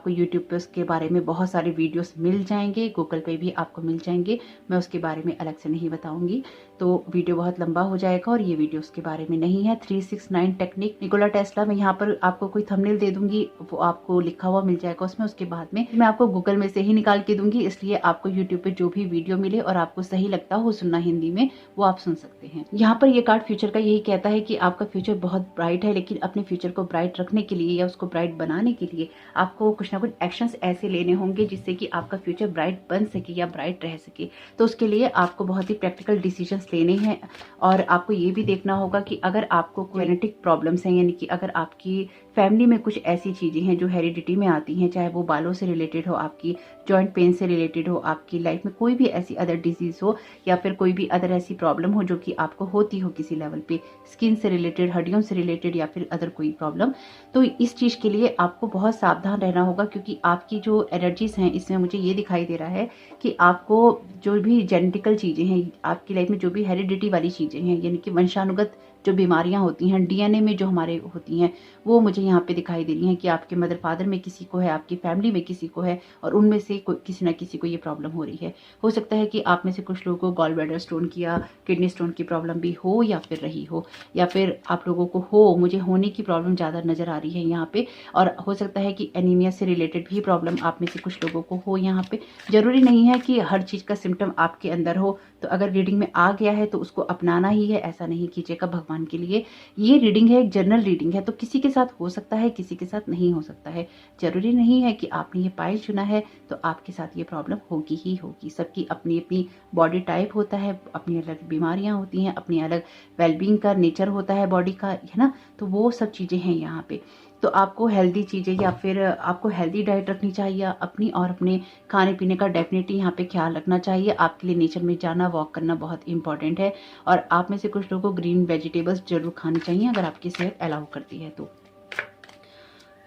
यूट्यूब पे उसके बारे में बहुत सारे वीडियोस मिल जाएंगे, गूगल पे भी आपको मिल जाएंगे। मैं उसके बारे में अलग से नहीं बताऊंगी, तो वीडियो बहुत लंबा हो जाएगा और ये वीडियो उसके बारे में नहीं है। 369 टेक्निक निकोला टेस्ला में यहाँ पर आपको कोई थंबनेल दे दूंगी, वो आपको लिखा हुआ मिल जाएगा उसमें। उसके बाद में मैं आपको गूगल में से ही निकाल के दूंगी, इसलिए आपको यूट्यूब पे जो भी वीडियो मिले और आपको सही लगता हो सुनना हिंदी में, वो आप सुन सकते हैं। यहाँ पर ये कार्ड फ्यूचर का यही कहता है कि आपका फ्यूचर बहुत ब्राइट है, लेकिन अपने फ्यूचर को ब्राइट रखने के लिए या उसको ब्राइट बनाने के लिए आपको कुछ ना कुछ एक्शंस ऐसे लेने होंगे जिससे कि आपका फ्यूचर ब्राइट बन सके या ब्राइट रह सके। तो उसके लिए आपको बहुत ही प्रैक्टिकल डिसीजंस लेने हैं और आपको ये भी देखना होगा कि अगर आपको जेनेटिक प्रॉब्लम्स हैं, यानी कि अगर आपकी फैमिली में कुछ ऐसी चीज़ें हैं जो हेरिडिटी में आती हैं, चाहे वो बालों से रिलेटेड हो, आपकी जॉइंट पेन से रिलेटेड हो, आपकी लाइफ में कोई भी ऐसी अदर डिजीज़ हो या फिर कोई भी अदर ऐसी प्रॉब्लम हो जो कि आपको होती हो किसी लेवल पे, स्किन से रिलेटेड, हड्डियों से रिलेटेड या फिर अदर कोई प्रॉब्लम, तो इस चीज़ के लिए आपको बहुत सावधान रहना होगा। क्योंकि आपकी जो एनर्जीज़ हैं इसमें मुझे ये दिखाई दे रहा है कि आपको जो भी जेनेटिकल चीज़ें हैं, आपकी लाइफ में जो भी हेरिडिटी वाली चीज़ें हैं, यानी कि वंशानुगत जो बीमारियां होती हैं डीएनए में जो हमारे होती हैं वो मुझे यहाँ पे दिखाई दे रही हैं कि आपके मदर फादर में किसी को है, आपकी फैमिली में किसी को है और उनमें से किसी ना किसी को ये प्रॉब्लम हो रही है। हो सकता है कि आप में से कुछ लोगों को गॉल ब्लैडर स्टोन या किडनी स्टोन की प्रॉब्लम भी हो या फिर रही हो, या फिर आप लोगों को हो, मुझे होने की प्रॉब्लम ज़्यादा नज़र आ रही है यहाँ पे। और हो सकता है कि एनीमिया से रिलेटेड भी प्रॉब्लम आप में से कुछ लोगों को हो यहाँ पे। जरूरी नहीं है कि हर चीज़ का सिम्टम आपके अंदर हो, तो अगर रीडिंग में आ गया है तो उसको अपनाना ही है, ऐसा नहीं कीजिएगा भगवान के लिए। ये रीडिंग है, एक जनरल रीडिंग है, तो किसी के साथ हो सकता है, किसी के साथ नहीं हो सकता है। जरूरी नहीं है कि आपने ये पाइल चुना है तो आपके साथ ये प्रॉब्लम होगी ही होगी। सबकी अपनी अपनी बॉडी टाइप होता है, अपनी अलग बीमारियां होती हैं, अपनी अलग वेलबींग का नेचर होता है बॉडी का, है ना। तो वो सब चीज़ें हैं यहाँ पे। तो आपको हेल्दी चीज़ें या फिर आपको हेल्दी डाइट रखनी चाहिए अपनी, और अपने खाने पीने का डेफिनेटली यहाँ पे ख्याल रखना चाहिए। आपके लिए नेचर में जाना, वॉक करना बहुत इंपॉर्टेंट है। और आप में से कुछ लोगों को ग्रीन वेजिटेबल्स जरूर खानी चाहिए अगर आपकी सेहत अलाउ करती है तो।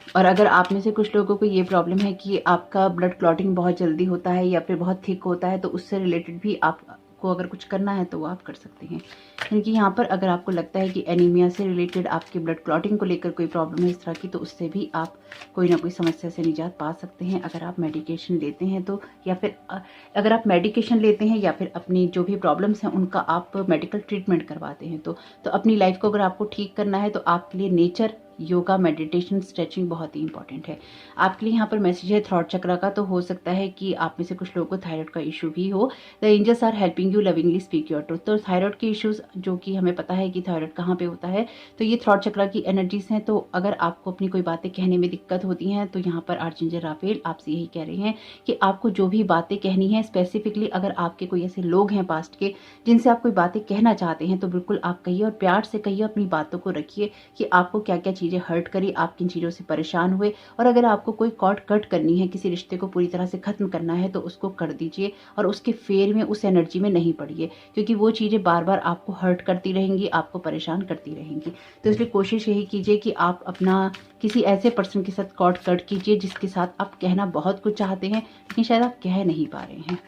और अगर आप में से कुछ लोगों को ये प्रॉब्लम है कि आपका ब्लड क्लॉटिंग बहुत जल्दी होता है या फिर बहुत थिक होता है, तो उससे रिलेटेड भी आपको अगर कुछ करना है तो वो आप कर सकते हैं। यानी कि यहाँ पर अगर आपको लगता है कि एनीमिया से रिलेटेड आपके ब्लड क्लॉटिंग को लेकर कोई प्रॉब्लम है इस तरह की, तो उससे भी आप कोई ना कोई समस्या से निजात पा सकते हैं अगर आप मेडिकेशन लेते हैं तो। या फिर अगर आप मेडिकेशन लेते हैं या फिर अपनी जो भी प्रॉब्लम्स हैं उनका आप मेडिकल ट्रीटमेंट करवाते हैं तो अपनी लाइफ को अगर आपको ठीक करना है तो आपके लिए नेचर, योगा, मेडिटेशन, स्ट्रेचिंग बहुत ही इंपॉर्टेंट है। आपके लिए यहाँ पर मैसेज है थ्रॉट चक्र का। तो हो सकता है कि आप में से कुछ लोगों को थायराइड का इशू भी हो। The angels are helping you lovingly speak your truth. तो थायराइड के इश्यूज, जो कि हमें पता है कि थायराइड कहाँ पे होता है, तो ये थ्रॉट चक्र की एनर्जीज हैं। तो अगर आपको अपनी कोई बातें कहने में दिक्कत होती हैं तो यहाँ पर आर्चेंजल राफेल आपसे यही कह रहे हैं कि आपको जो भी बातें कहनी है, स्पेसिफिकली अगर आपके कोई ऐसे लोग हैं पास्ट के जिनसे आप कोई बातें कहना चाहते हैं, तो बिल्कुल आप कहिए और प्यार से कहिए, अपनी बातों को रखिए कि आपको क्या क्या चीजें हर्ट करी, आप किन चीज़ों से परेशान हुए। और अगर आपको कोई कॉर्ड कट करनी है, किसी रिश्ते को पूरी तरह से खत्म करना है, तो उसको कर दीजिए और उसके फेर में, उस एनर्जी में नहीं पड़िए, क्योंकि वो चीज़ें बार बार आपको हर्ट करती रहेंगी, आपको परेशान करती रहेंगी। तो इसलिए कोशिश यही कीजिए कि आप अपना किसी ऐसे पर्सन के साथ कॉर्ड कट कीजिए जिसके साथ आप कहना बहुत कुछ चाहते हैं लेकिन शायद आप कह नहीं पा रहे हैं।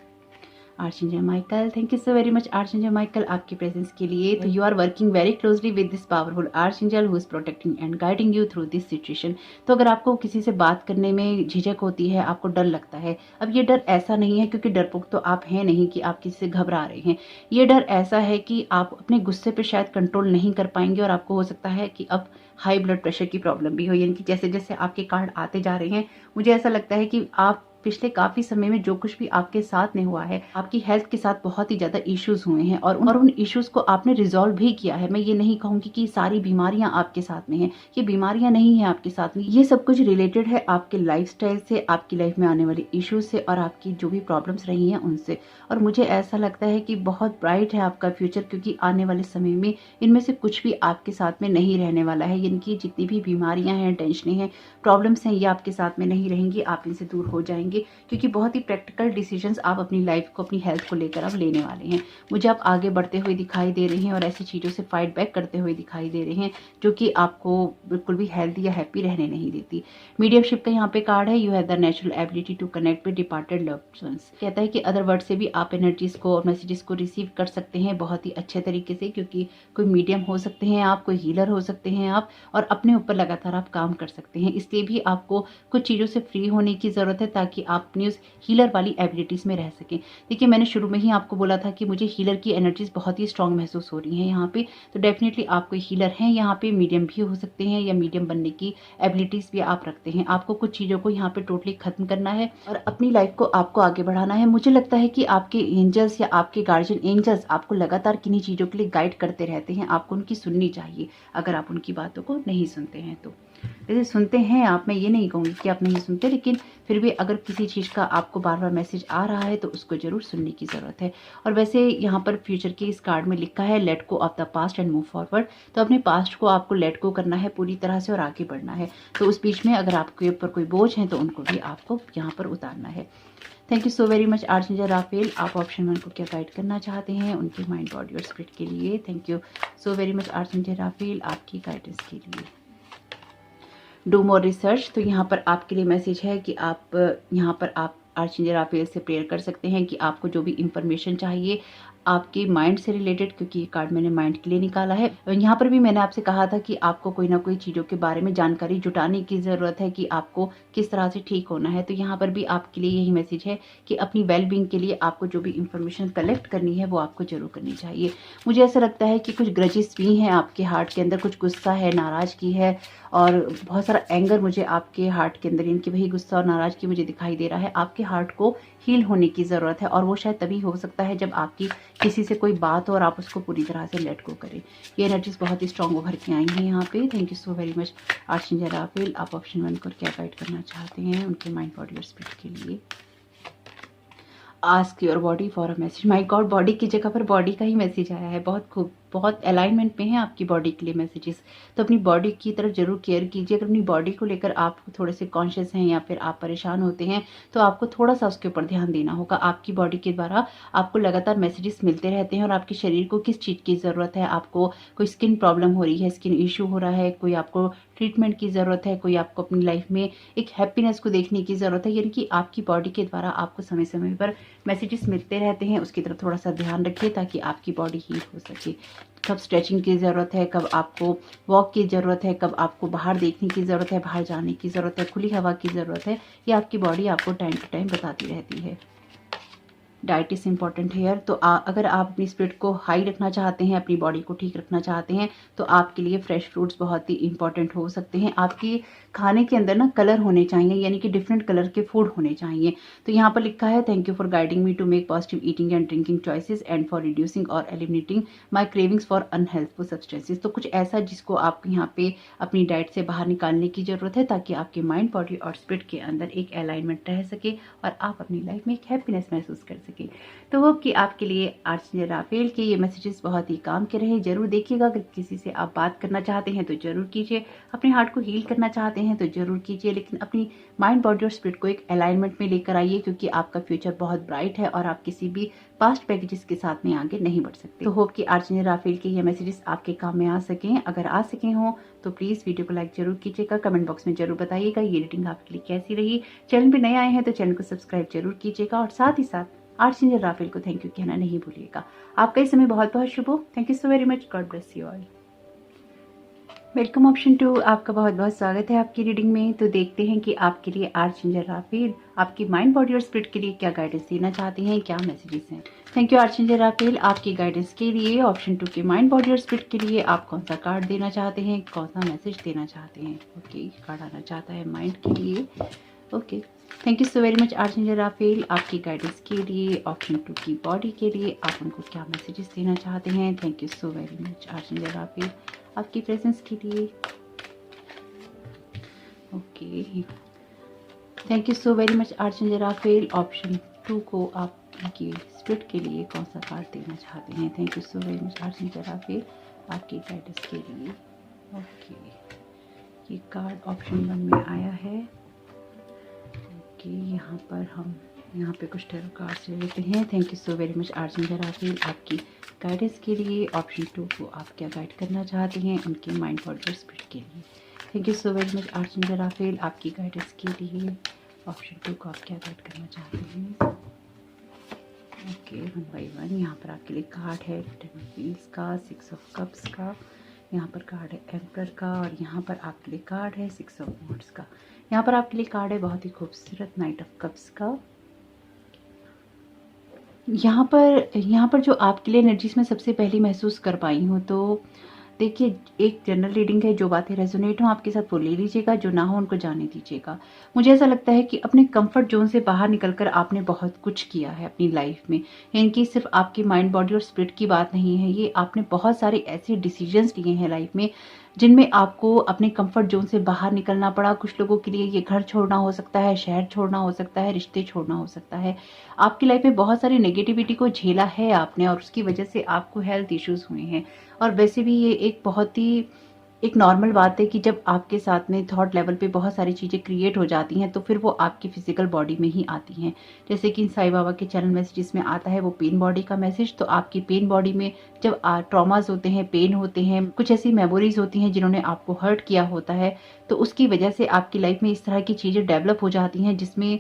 Archangel Michael, thank you so very much archangel Michael आपके प्रेजेंस के लिए। तो you are working very closely with this powerful archangel who is protecting and guiding you through this situation. तो अगर आपको किसी से बात करने में झिझक होती है, आपको डर लगता है, अब ये डर ऐसा नहीं है क्योंकि डरपोक तो आप हैं नहीं कि आप किसी से घबरा रहे हैं। ये डर ऐसा है कि आप अपने गुस्से पे शायद कंट्रोल नहीं कर पाएंगे और आपको हो सकता है कि अब हाई ब्लड प्रेशर की प्रॉब्लम भी हो। यानी कि जैसे जैसे आपके कार्ड आते जा रहे हैं, मुझे ऐसा लगता है कि आप पिछले काफी समय में जो कुछ भी आपके साथ में हुआ है, आपकी हेल्थ के साथ बहुत ही ज्यादा इश्यूज हुए हैं और उन इश्यूज को आपने रिजॉल्व भी किया है। मैं ये नहीं कहूंगी कि सारी बीमारियां आपके साथ में हैं, ये बीमारियां नहीं है आपके साथ में, ये सब कुछ रिलेटेड है आपके लाइफस्टाइल से, आपकी लाइफ में आने वाले इश्यूज से और आपकी जो भी प्रॉब्लम्स रही हैं उनसे। और मुझे ऐसा लगता है कि बहुत ब्राइट है आपका फ्यूचर, क्योंकि आने वाले समय में इनमें से कुछ भी आपके साथ में नहीं रहने वाला है। यानी कि जितनी भी बीमारियां हैं, टेंशन हैं, प्रॉब्लम्स हैं, ये आपके साथ में नहीं रहेंगी, आप इनसे दूर हो जाएंगे, क्योंकि बहुत ही प्रैक्टिकल डिसीजंस आप अपनी लाइफ को, अपनी हेल्थ को लेकर आप लेने वाले हैं। मुझे आप आगे बढ़ते हुए दिखाई दे रहे हैं और ऐसी चीज़ों से फाइट बैक करते हुए दिखाई दे रहे हैं जो कि आपको बिल्कुल भी हेल्थी या हैप्पी रहने नहीं देती। मीडियमशिप का यहाँ पे कार्ड है, you have the natural ability to connect with departed loved ones. कहता है कि अदर वर्ड से भी आप एनर्जीज को और मैसेजेस को रिसीव कर सकते हैं बहुत ही अच्छे तरीके से, क्योंकि कोई मीडियम हो सकते हैं आप, कोई हीलर हो सकते हैं आप, और अपने ऊपर लगातार आप काम कर सकते हैं। इसलिए भी आपको कुछ चीज़ों से फ्री होने की ज़रूरत है ताकि आप अपनी उस हीलर वाली एबिलिटीज़ में रह सकें। देखिए, मैंने शुरू में ही आपको बोला था कि मुझे हीलर की एनर्जीज बहुत ही स्ट्रांग महसूस हो रही हैं यहाँ पे, तो डेफिनेटली आप कोई हीलर हैं यहाँ पे, मीडियम भी हो सकते हैं या मीडियम बनने की एबिलिटीज़ भी आप रखते हैं। आपको कुछ चीज़ों को यहाँ पे टोटली खत्म करना है और अपनी लाइफ को आपको आगे बढ़ाना है। मुझे लगता है कि आपके एंजल्स या आपके गार्जियन एंजल्स आपको लगातार किन्हीं चीज़ों के लिए गाइड करते रहते हैं, आपको उनकी सुननी चाहिए अगर आप उनकी बातों को नहीं सुनते हैं तो। जैसे सुनते हैं आप, मैं ये नहीं कहूँगी कि आप नहीं सुनते, लेकिन फिर भी अगर किसी चीज़ का आपको बार बार मैसेज आ रहा है तो उसको जरूर सुनने की ज़रूरत है। और वैसे यहाँ पर फ्यूचर के इस कार्ड में लिखा है let go of the past and move forward. तो अपने पास्ट को आपको लेट गो करना है पूरी तरह से और आगे बढ़ना है। तो उस बीच में अगर आपके ऊपर कोई बोझ है तो उनको भी आपको यहाँ पर उतारना है। Thank you so very much archangel Raphael. आप ऑप्शन 1 को क्या गाइड करना चाहते हैं उनके माइंड, बॉडी और स्पिरिट के लिए। Thank you so very much archangel Raphael आपकी गाइडेंस के लिए। Do more research. तो यहाँ पर आपके लिए मैसेज है कि आप यहाँ पर आप आर्चेंजल राफेल से प्रेयर कर सकते हैं कि आपको जो भी इंफॉर्मेशन चाहिए आपके माइंड से रिलेटेड, क्योंकि ये कार्ड मैंने माइंड के लिए निकाला है। यहाँ पर भी मैंने आपसे कहा था कि आपको कोई ना कोई चीज़ों के बारे में जानकारी जुटाने की ज़रूरत है कि आपको किस तरह से ठीक होना है। तो यहाँ पर भी आपके लिए यही मैसेज है कि अपनी वेल बीइंग के लिए आपको जो भी इंफॉर्मेशन कलेक्ट करनी है वो आपको जरूर करनी चाहिए। मुझे ऐसा लगता है कि कुछ ग्रजेस भी हैं आपके हार्ट के अंदर, कुछ गुस्सा है, नाराज़गी है और बहुत सारा एंगर मुझे आपके हार्ट के अंदर, इनकी वही गुस्सा और नाराज़गी मुझे दिखाई दे रहा है। आपके हार्ट को हील होने की ज़रूरत है और वो शायद तभी हो सकता है जब आपकी किसी से कोई बात हो और आप उसको पूरी तरह से लेट गो करें। ये एनर्जीज बहुत ही स्ट्रॉन्ग उभर के आई हैं यहाँ पे। Thank you so very much archangel Raphael. आप ऑप्शन 1 को क्या गाइड करना चाहते हैं उनके माइंड बॉडी और स्पिरिट के लिए? Ask your body for a message. My God, body की जगह पर बॉडी का ही मैसेज आया है। बहुत खूब, बहुत अलाइनमेंट में है आपकी बॉडी के लिए मैसेजेस। तो अपनी बॉडी की तरफ जरूर केयर कीजिए। अगर अपनी बॉडी को लेकर आप थोड़े से कॉन्शियस हैं या फिर आप परेशान होते हैं तो आपको थोड़ा सा उसके ऊपर ध्यान देना होगा। आपकी बॉडी के द्वारा आपको लगातार मैसेजेस मिलते रहते हैं और आपके शरीर को किस चीज़ की ज़रूरत है। आपको कोई स्किन प्रॉब्लम हो रही है, स्किन इशू हो रहा है, कोई आपको ट्रीटमेंट की ज़रूरत है, कोई आपको अपनी लाइफ में एक हैप्पीनेस को देखने की ज़रूरत है, यानी कि आपकी बॉडी के द्वारा आपको समय समय पर मैसेजेस मिलते रहते हैं। उसकी तरफ थोड़ा सा ध्यान रखिए ताकि आपकी बॉडी हील हो सके। कब स्ट्रेचिंग की ज़रूरत है, कब आपको वॉक की ज़रूरत है, कब आपको बाहर देखने की ज़रूरत है, बाहर जाने की ज़रूरत है, खुली हवा की ज़रूरत है, ये आपकी बॉडी आपको टाइम टू टाइम बताती रहती है। Diet is important hair. तो अगर आप अपनी स्पिरिट को हाई रखना चाहते हैं, अपनी बॉडी को ठीक रखना चाहते हैं, तो आपके लिए फ्रेश फ्रूट्स बहुत ही इंपॉर्टेंट हो सकते हैं। आपकी खाने के अंदर ना कलर होने चाहिए, यानी कि डिफरेंट कलर के फूड होने चाहिए। तो यहाँ पर लिखा है, thank you for guiding me to make positive eating and drinking choices and for reducing or eliminating my cravings for unhealthful substances. तो कुछ ऐसा जिसको आप यहाँ पे अपनी डाइट से बाहर निकालने की जरूरत है ताकि आपके माइंड, बॉडी और स्पिरिट के अंदर एक अलाइनमेंट रह सके और आप अपनी लाइफ में एक हैप्पीनेस महसूस कर सके। तो होप कि आपके लिए आर्चेंजल राफेल के ये मैसेजेस बहुत ही काम के रहे। जरूर देखिएगा। अगर किसी से आप बात करना चाहते हैं तो जरूर कीजिए, अपने हार्ट को हील करना चाहते हैं तो जरूर कीजिए, लेकिन अपनी माइंड, बॉडी और स्पिरिट को एक अलाइनमेंट में लेकर आइए, क्योंकि आपका फ्यूचर बहुत ब्राइट है और आप किसी भी पास्ट पैकेजेस के साथ में आगे नहीं बढ़ सकते। तो होप कि आर्चेंजल राफेल के ये मैसेजेस आपके काम में आ सकें। अगर आ सके हों तो प्लीज़ वीडियो को लाइक जरूर कीजिएगा, कमेंट बॉक्स में जरूर बताइएगा ये रीडिंग आपके लिए कैसी रही। चैनल पर नए आए हैं तो चैनल को सब्सक्राइब जरूर कीजिएगा और साथ ही साथ आर्चेंजल राफेल को थैंक यू कहना नहीं भूलिएगा। आपका इस समय बहुत बहुत शुभ हो। Thank you so very much. God bless you all. Welcome option 2, आपका बहुत बहुत स्वागत है आपकी रीडिंग में। तो देखते हैं कि आपके लिए आर्चेंजल राफेल आपकी माइंड, बॉडी और स्पिरिट के लिए क्या गाइडेंस देना चाहते हैं, क्या मैसेजेस हैं। Thank you archangel Raphael. आपकी गाइडेंस के लिए ऑप्शन 2 के माइंड, बॉडी और स्पिरिट के लिए आप कौन सा कार्ड देना चाहते हैं, कौन सा मैसेज देना चाहते हैं। ओके, कार्ड आना चाहता है माइंड के लिए। Okay, thank you so very much archangel Raphael. आपकी गाइडेंस के लिए ऑप्शन 2 की बॉडी के लिए आप उनको क्या मैसेजेस देना चाहते हैं। Thank you so very much archangel Raphael आपकी प्रेजेंस के लिए। Okay, thank you so very much archangel Raphael. Option 2 को आप उनकी स्पिरिट के लिए कौन सा कार्ड देना चाहते हैं। Thank you so very much archangel Raphael आपकी गाइडेंस के लिए। ओके, ये कार्ड ऑप्शन 1 में आया है। यहाँ पर हम पे कुछ टैरो कार्ड्स ले लेते हैं। Thank you so very much archangel Raphael आपकी गाइडेंस के लिए। ऑप्शन 2 को आप क्या गाइड करना चाहते हैं उनके माइंड, बॉडी और स्पिरिट के लिए। Thank you so very much archangel Raphael आपकी गाइडेंस के लिए। ऑप्शन 2 को आप क्या गाइड करना चाहते हैं। ओके, 1 बाय 1 यहाँ पर आपके लिए कार्ड है 10 ऑफ व्हील्स का, 6 ऑफ कप्स का, यहाँ पर कार्ड है एम्परर का और यहाँ पर आपके लिए कार्ड है 6 ऑफ वॉन्ड्स का। यहाँ पर आपके लिए कार्ड है बहुत ही खूबसूरत नाइट ऑफ कप्स का। यहाँ पर जो आपके लिए एनर्जीज में सबसे पहले महसूस कर पाई हूँ, तो देखिए एक जनरल रीडिंग है। जो बातें रेजोनेट हो आपके साथ वो ले लीजिएगा, जो ना हो उनको जाने दीजिएगा। मुझे ऐसा लगता है कि अपने कंफर्ट जोन से बाहर निकलकर आपने बहुत कुछ किया है अपनी लाइफ में। इनकी सिर्फ आपकी माइंड, बॉडी और स्पिरिट की बात नहीं है, ये आपने बहुत सारे ऐसे डिसीजंस लिए हैं लाइफ में जिनमें आपको अपने कंफर्ट जोन से बाहर निकलना पड़ा। कुछ लोगों के लिए ये घर छोड़ना हो सकता है, शहर छोड़ना हो सकता है, रिश्ते छोड़ना हो सकता है। आपकी लाइफ में बहुत सारी नेगेटिविटी को झेला है आपने और उसकी वजह से आपको हेल्थ इश्यूज हुए हैं। और वैसे भी ये एक बहुत ही एक नॉर्मल बात है कि जब आपके साथ में थॉट लेवल पे बहुत सारी चीज़ें क्रिएट हो जाती हैं तो फिर वो आपकी फिजिकल बॉडी में ही आती हैं। जैसे कि साईं बाबा के चैनल मैसेजेस में आता है वो पेन बॉडी का मैसेज। तो आपकी पेन बॉडी में जब ट्रॉमास होते हैं, पेन होते हैं, कुछ ऐसी मेमोरीज होती हैं जिन्होंने आपको हर्ट किया होता है, तो उसकी वजह से आपकी लाइफ में इस तरह की चीज़ें डेवलप हो जाती हैं जिसमें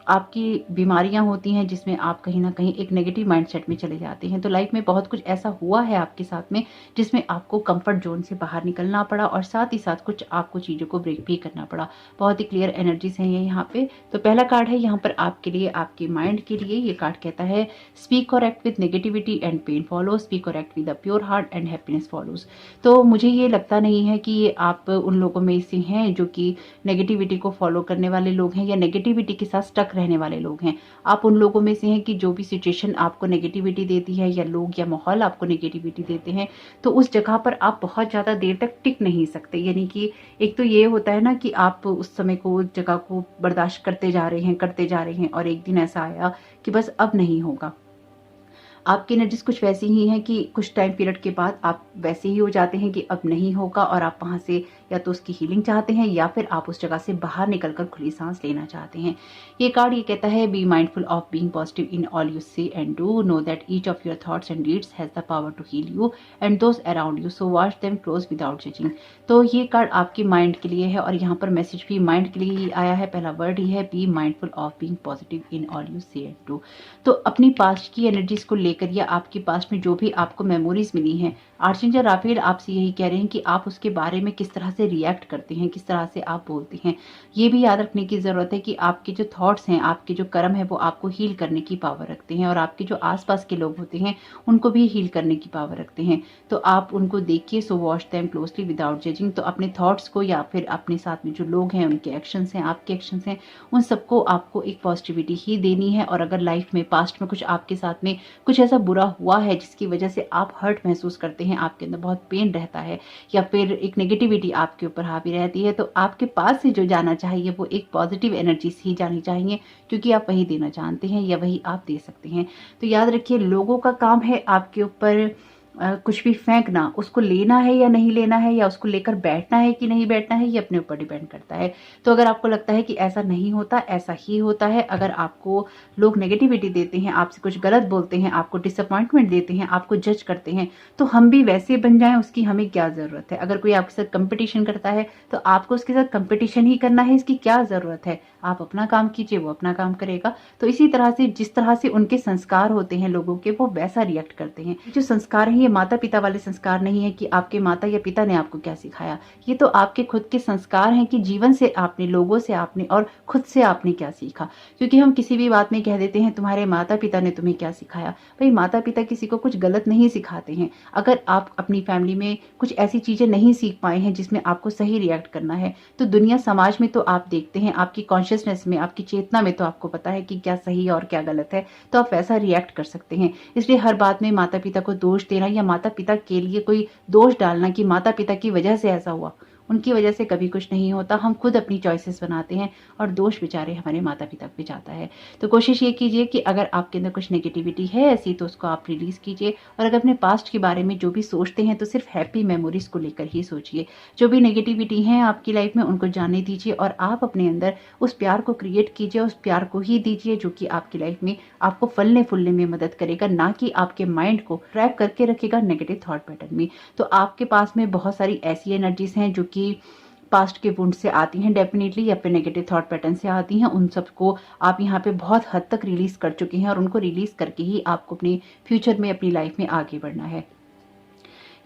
आपकी बीमारियां होती हैं जिसमें आप कहीं ना कहीं एक नेगेटिव माइंडसेट में चले जाते हैं। तो लाइफ में बहुत कुछ ऐसा हुआ है आपके साथ में जिसमें आपको कंफर्ट जोन से बाहर निकलना पड़ा और साथ ही साथ कुछ आपको चीज़ों को ब्रेक भी करना पड़ा। बहुत ही क्लियर एनर्जीज हैं ये यहाँ पे। तो पहला कार्ड है यहाँ पर आपके लिए, आपके माइंड के लिए। ये कार्ड कहता है speak or act with negativity and pain follows, speak or act with a pure heart and happiness follows. तो मुझे ये लगता नहीं है कि ये आप उन लोगों में से हैं जो कि नेगेटिविटी को फॉलो करने वाले लोग हैं या नेगेटिविटी के साथ स्टक रहने वाले लोग हैं। आप उन लोगों में से हैं कि जो भी सिचुएशन आपको नेगेटिविटी देती है या लोग या माहौल आपको नेगेटिविटी देते हैं, तो उस जगह पर आप बहुत ज़्यादा देर तक टिक नहीं सकते। यानी कि एक तो ये होता है ना कि आप उस समय को, उस जगह को बर्दाश्त करते जा रहे हैं और एक दिन ऐसा आया कि बस अब नहीं होगा। आपकी एनर्जीज कुछ वैसी ही हैं कि कुछ टाइम पीरियड के बाद आप वैसे ही हो जाते हैं कि अब नहीं होगा और आप वहां से या तो उसकी हीलिंग चाहते हैं या फिर आप उस जगह से बाहर निकलकर खुली सांस लेना चाहते हैं। ये कार्ड ये कहता है be mindful of being positive in all you say and do, know that each of your thoughts and deeds has the power to heal you and those around you, so watch them close without judging. तो ये card आपके mind के लिए है और यहाँ पर message भी माइंड के लिए ही आया है। पहला वर्ड ही है be mindful of being positive in all you say and do. तो अपनी पास्ट की एनर्जीज को लेकर या आपके पास्ट में जो भी आपको मेमोरीज मिली हैं, आर्चेंजल राफेल आपसे यही कह रहे हैं कि आप उसके बारे में किस तरह से रिएक्ट करते हैं, किस तरह से आप बोलते हैं। ये भी याद रखने की जरूरत है कि आपके जो थॉट्स हैं, आपके जो कर्म है, वो आपको हील करने की पावर रखते हैं और आपके जो आसपास के लोग होते हैं उनको भी हील करने की पावर रखते हैं। तो आप उनको देखिए, सो watch them closely without judging. तो अपने थॉट्स को या फिर अपने साथ में जो लोग हैं उनके एक्शंस हैं, आपके एक्शंस हैं, उन सबको आपको एक पॉजिटिविटी ही देनी है। और अगर लाइफ में पास्ट में कुछ आपके साथ में कुछ ऐसा बुरा हुआ है जिसकी वजह से आप हर्ट महसूस करते हैं, आपके अंदर बहुत पेन रहता है या फिर एक नेगेटिविटी आपके ऊपर हावी रहती है, तो आपके पास से जो जाना चाहिए वो एक पॉजिटिव एनर्जी ही जानी चाहिए, क्योंकि आप वही देना जानते हैं या वही आप दे सकते हैं। तो याद रखिए, लोगों का काम है आपके ऊपर कुछ भी फेंकना, उसको लेना है या नहीं लेना है या उसको लेकर बैठना है कि नहीं बैठना है, ये अपने ऊपर डिपेंड करता है। तो अगर आपको लगता है कि ऐसा नहीं होता, ऐसा ही होता है, अगर आपको लोग नेगेटिविटी देते हैं, आपसे कुछ गलत बोलते हैं, आपको डिसअपॉइंटमेंट देते हैं, आपको जज करते हैं, तो हम भी वैसे बन जाएं, उसकी हमें क्या जरूरत है। अगर कोई आपके साथ कंपटीशन करता है तो आपको उसके साथ कंपटीशन ही करना है, इसकी क्या जरूरत है। आप अपना काम कीजिए, वो अपना काम करेगा। तो इसी तरह से जिस तरह से उनके संस्कार होते हैं लोगों के, वो वैसा रिएक्ट करते हैं। जो संस्कार है ये माता पिता वाले संस्कार नहीं है कि आपके माता या पिता ने आपको क्या सिखाया, ये तो आपके खुद के संस्कार हैं कि जीवन से आपने, लोगों से आपने और खुद से आपने क्या सीखा। क्योंकि हम किसी भी बात में कह देते हैं तुम्हारे माता पिता ने तुम्हें क्या सिखाया। भाई, माता पिता किसी को कुछ गलत नहीं सिखाते हैं। अगर आप अपनी फैमिली में कुछ ऐसी चीजें नहीं सीख पाए हैं जिसमें आपको सही रिएक्ट करना है, तो दुनिया समाज में तो आप देखते हैं, आपकी कॉन्शियसनेस में, आपकी चेतना में तो आपको पता है कि क्या सही और क्या गलत है, तो आप वैसा रिएक्ट कर सकते हैं। इसलिए हर बात में माता पिता को दोष देना या माता पिता के लिए कोई दोष डालना कि माता पिता की वजह से ऐसा हुआ, उनकी वजह से कभी कुछ नहीं होता। हम खुद अपनी चॉइसेस बनाते हैं और दोष बेचारे हमारे माता पिता पे जाता है। तो कोशिश ये कीजिए कि अगर आपके अंदर कुछ नेगेटिविटी है ऐसी, तो उसको आप रिलीज कीजिए। और अगर अपने पास्ट के बारे में जो भी सोचते हैं तो सिर्फ हैप्पी मेमोरीज को लेकर ही सोचिए। जो भी नेगेटिविटी है आपकी लाइफ में उनको जाने दीजिए और आप अपने अंदर उस प्यार को क्रिएट कीजिए, उस प्यार को ही दीजिए जो कि आपकी लाइफ में आपको फलने फूलने में मदद करेगा, ना कि आपके माइंड को ट्रैप करके रखेगा नेगेटिव थॉट पैटर्न में। तो आपके पास में बहुत सारी ऐसी एनर्जीज हैं जो कि पास्ट के वुंड से आती हैं डेफिनेटली, या फिर नेगेटिव थॉट पैटर्न से आती हैं। उन सबको आप यहाँ पे बहुत हद तक रिलीज कर चुके हैं और उनको रिलीज करके ही आपको अपने फ्यूचर में, अपनी लाइफ में आगे बढ़ना है।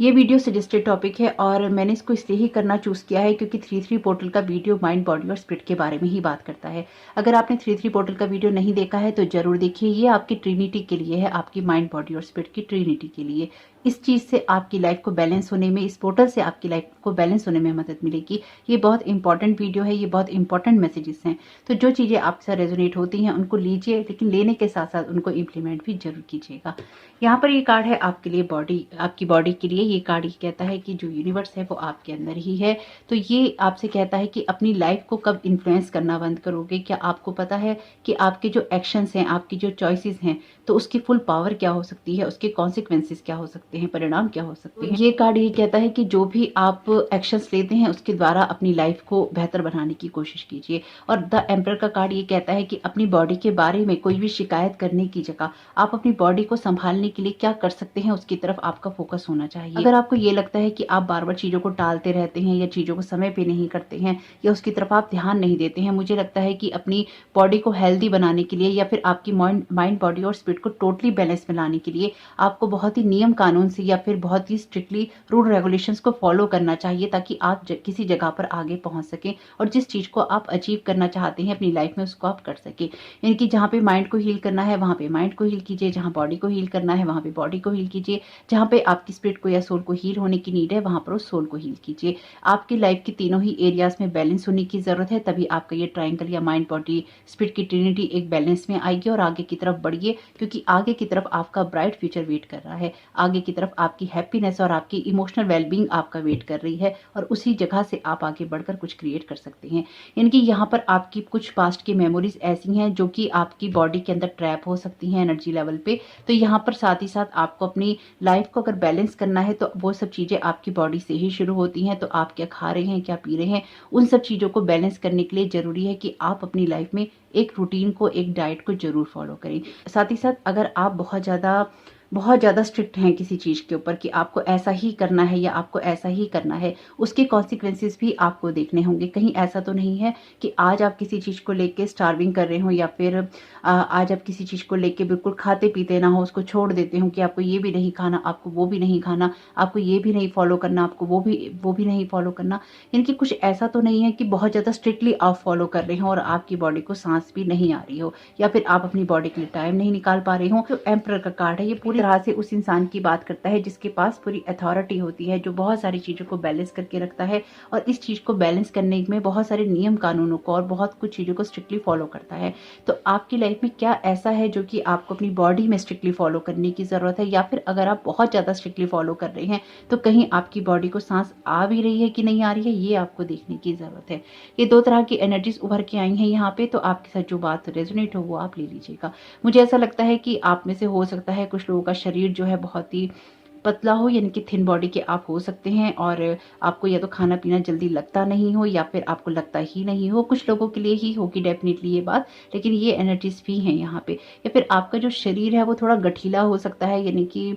ये वीडियो सजेस्टेड टॉपिक है और मैंने इसको इसलिए ही करना चूज किया है क्योंकि 3-3 पोर्टल का वीडियो माइंड, बॉडी और स्पिरिट के बारे में ही बात करता है। अगर आपने 3-3 पोर्टल का वीडियो नहीं देखा है तो जरूर देखिए। ये आपकी ट्रिनिटी के लिए है, आपकी माइंड, बॉडी और स्पिरिट की ट्रिनिटी के लिए। इस चीज से आपकी लाइफ को बैलेंस होने में, इस पोर्टल से आपकी लाइफ को बैलेंस होने में मदद मिलेगी। ये बहुत इंपॉर्टेंट वीडियो है, ये बहुत इंपॉर्टेंट मैसेजेस हैं। तो जो चीजें आपके साथ रेजोनेट होती हैं उनको लीजिए, लेकिन लेने के साथ साथ उनको इम्प्लीमेंट भी जरूर कीजिएगा। यहाँ पर ये कार्ड है आपके लिए बॉडी, आपकी बॉडी के लिए। ये कार्ड ये कहता है कि जो यूनिवर्स है वो आपके अंदर ही है। तो ये आपसे कहता है कि अपनी लाइफ को कब इन्फ्लुएंस करना बंद करोगे। क्या आपको पता है कि आपके जो एक्शंस हैं, आपकी जो चॉइसेस हैं, तो उसकी फुल पावर क्या हो सकती है, उसके कॉन्सिक्वेंसेस क्या हो सकते हैं। सकते हैं, परिणाम क्या हो सकते हैं। ये कार्ड ये कहता है कि जो भी आप एक्शंस लेते हैं उसके द्वारा अपनी लाइफ को बेहतर बनाने की कोशिश कीजिए। और द एम्परर का कार्ड ये कहता है कि अपनी बॉडी के बारे में कोई भी शिकायत करने की जगह आप अपनी बॉडी को संभालने के लिए क्या कर सकते हैं उसकी तरफ आपका फोकस होना चाहिए। अगर आपको ये लगता है कि आप बार बार चीजों को टालते रहते हैं या चीजों को समय पे नहीं करते हैं या उसकी तरफ आप ध्यान नहीं देते हैं, मुझे लगता है कि अपनी बॉडी को हेल्दी बनाने के लिए या फिर आपकी माइंड, बॉडी और स्पिरिट को टोटली बैलेंस में लाने के लिए आपको बहुत ही नियम कानून से या फिर बहुत ही स्ट्रिक्टली रूल रेगुलेशंस को फॉलो करना चाहिए, ताकि आप किसी जगह पर आगे पहुंच सकें और जिस चीज को आप अचीव करना चाहते हैं अपनी लाइफ में उसको आप कर सकें। यानी कि जहां पे माइंड को हील करना है वहां पे माइंड को हील कीजिए, जहां बॉडी को हील करना है वहां पे बॉडी को हील कीजिए, जहां पे आपकी स्पिरिट को या सोल को हील होने की नीड है वहां पर उस सोल को हील कीजिए। आपकी लाइफ की तीनों ही एरियाज में बैलेंस होने की जरूरत है, तभी आपका ये ट्रायंगल या माइंड, बॉडी, स्पिरिट की ट्रिनिटी एक बैलेंस में आएगी और आगे की तरफ बढ़िए, क्योंकि आगे की तरफ आपका ब्राइट फ्यूचर वेट कर रहा है। आगे की तरफ आपकी हैप्पीनेस और आपकी इमोशनल वेलबींग आपका वेट कर रही है और उसी जगह से आप आगे बढ़कर कुछ क्रिएट कर सकते हैं। यानी कि यहाँ पर आपकी कुछ पास्ट की मेमोरीज ऐसी हैं जो कि आपकी बॉडी के अंदर ट्रैप हो सकती हैं एनर्जी लेवल पे। तो यहाँ पर साथ ही साथ आपको अपनी लाइफ को अगर बैलेंस करना है तो वो सब चीजें आपकी बॉडी से ही शुरू होती हैं। तो आप क्या खा रहे हैं, क्या पी रहे हैं, उन सब चीजों को बैलेंस करने के लिए जरूरी है कि आप अपनी लाइफ में एक रूटीन को, एक डाइट को जरूर फॉलो करें। साथ ही साथ अगर आप बहुत ज़्यादा स्ट्रिक्ट हैं किसी चीज़ के ऊपर कि आपको ऐसा ही करना है या आपको ऐसा ही करना है, उसके कॉन्सिक्वेंसेस भी आपको देखने होंगे। कहीं ऐसा तो नहीं है कि आज आप किसी चीज़ को लेके स्टार्विंग कर रहे हो या फिर आज आप किसी चीज़ को लेके बिल्कुल खाते पीते ना हो, उसको छोड़ देते हो कि आपको ये भी नहीं खाना, आपको वो भी नहीं खाना, आपको ये भी नहीं फॉलो करना, आपको वो भी नहीं फॉलो करना। यानी कि कुछ ऐसा तो नहीं है कि बहुत ज़्यादा स्ट्रिक्टली आप फॉलो कर रहे हो और आपकी बॉडी को सांस भी नहीं आ रही हो या फिर आप अपनी बॉडी के लिए टाइम नहीं निकाल पा रहे हो। तो एम्परर का कार्ड है, ये पूरी तरह से उस इंसान की बात करता है जिसके पास पूरी अथॉरिटी होती है, जो बहुत सारी चीजों को बैलेंस करके रखता है और इस चीज को बैलेंस करने में बहुत सारे नियम कानूनों को और बहुत कुछ चीजों को स्ट्रिक्टली फॉलो करता है। तो आपकी लाइफ में क्या ऐसा है जो कि आपको अपनी बॉडी में स्ट्रिक्टली फॉलो करने की जरूरत है, या फिर अगर आप बहुत ज्यादा स्ट्रिक्टली फॉलो कर रहे हैं तो कहीं आपकी बॉडी को सांस आ भी रही है कि नहीं आ रही है, ये आपको देखने की जरूरत है। ये दो तरह की एनर्जीज उभर के आई हैं यहाँ पे, तो आपके साथ जो बात रेजोनेट हो वो आप ले लीजिएगा। मुझे ऐसा लगता है कि आप में से हो सकता है कुछ लोगों का शरीर जो है बहुत ही पतला हो, यानी कि थिन बॉडी के आप हो सकते हैं और आपको या तो खाना पीना जल्दी लगता नहीं हो या फिर आपको लगता ही नहीं हो। कुछ लोगों के लिए ही होगी डेफिनेटली ये बात, लेकिन ये एनर्जीज भी हैं यहाँ पे। या फिर आपका जो शरीर है वो थोड़ा गठीला हो सकता है, यानी कि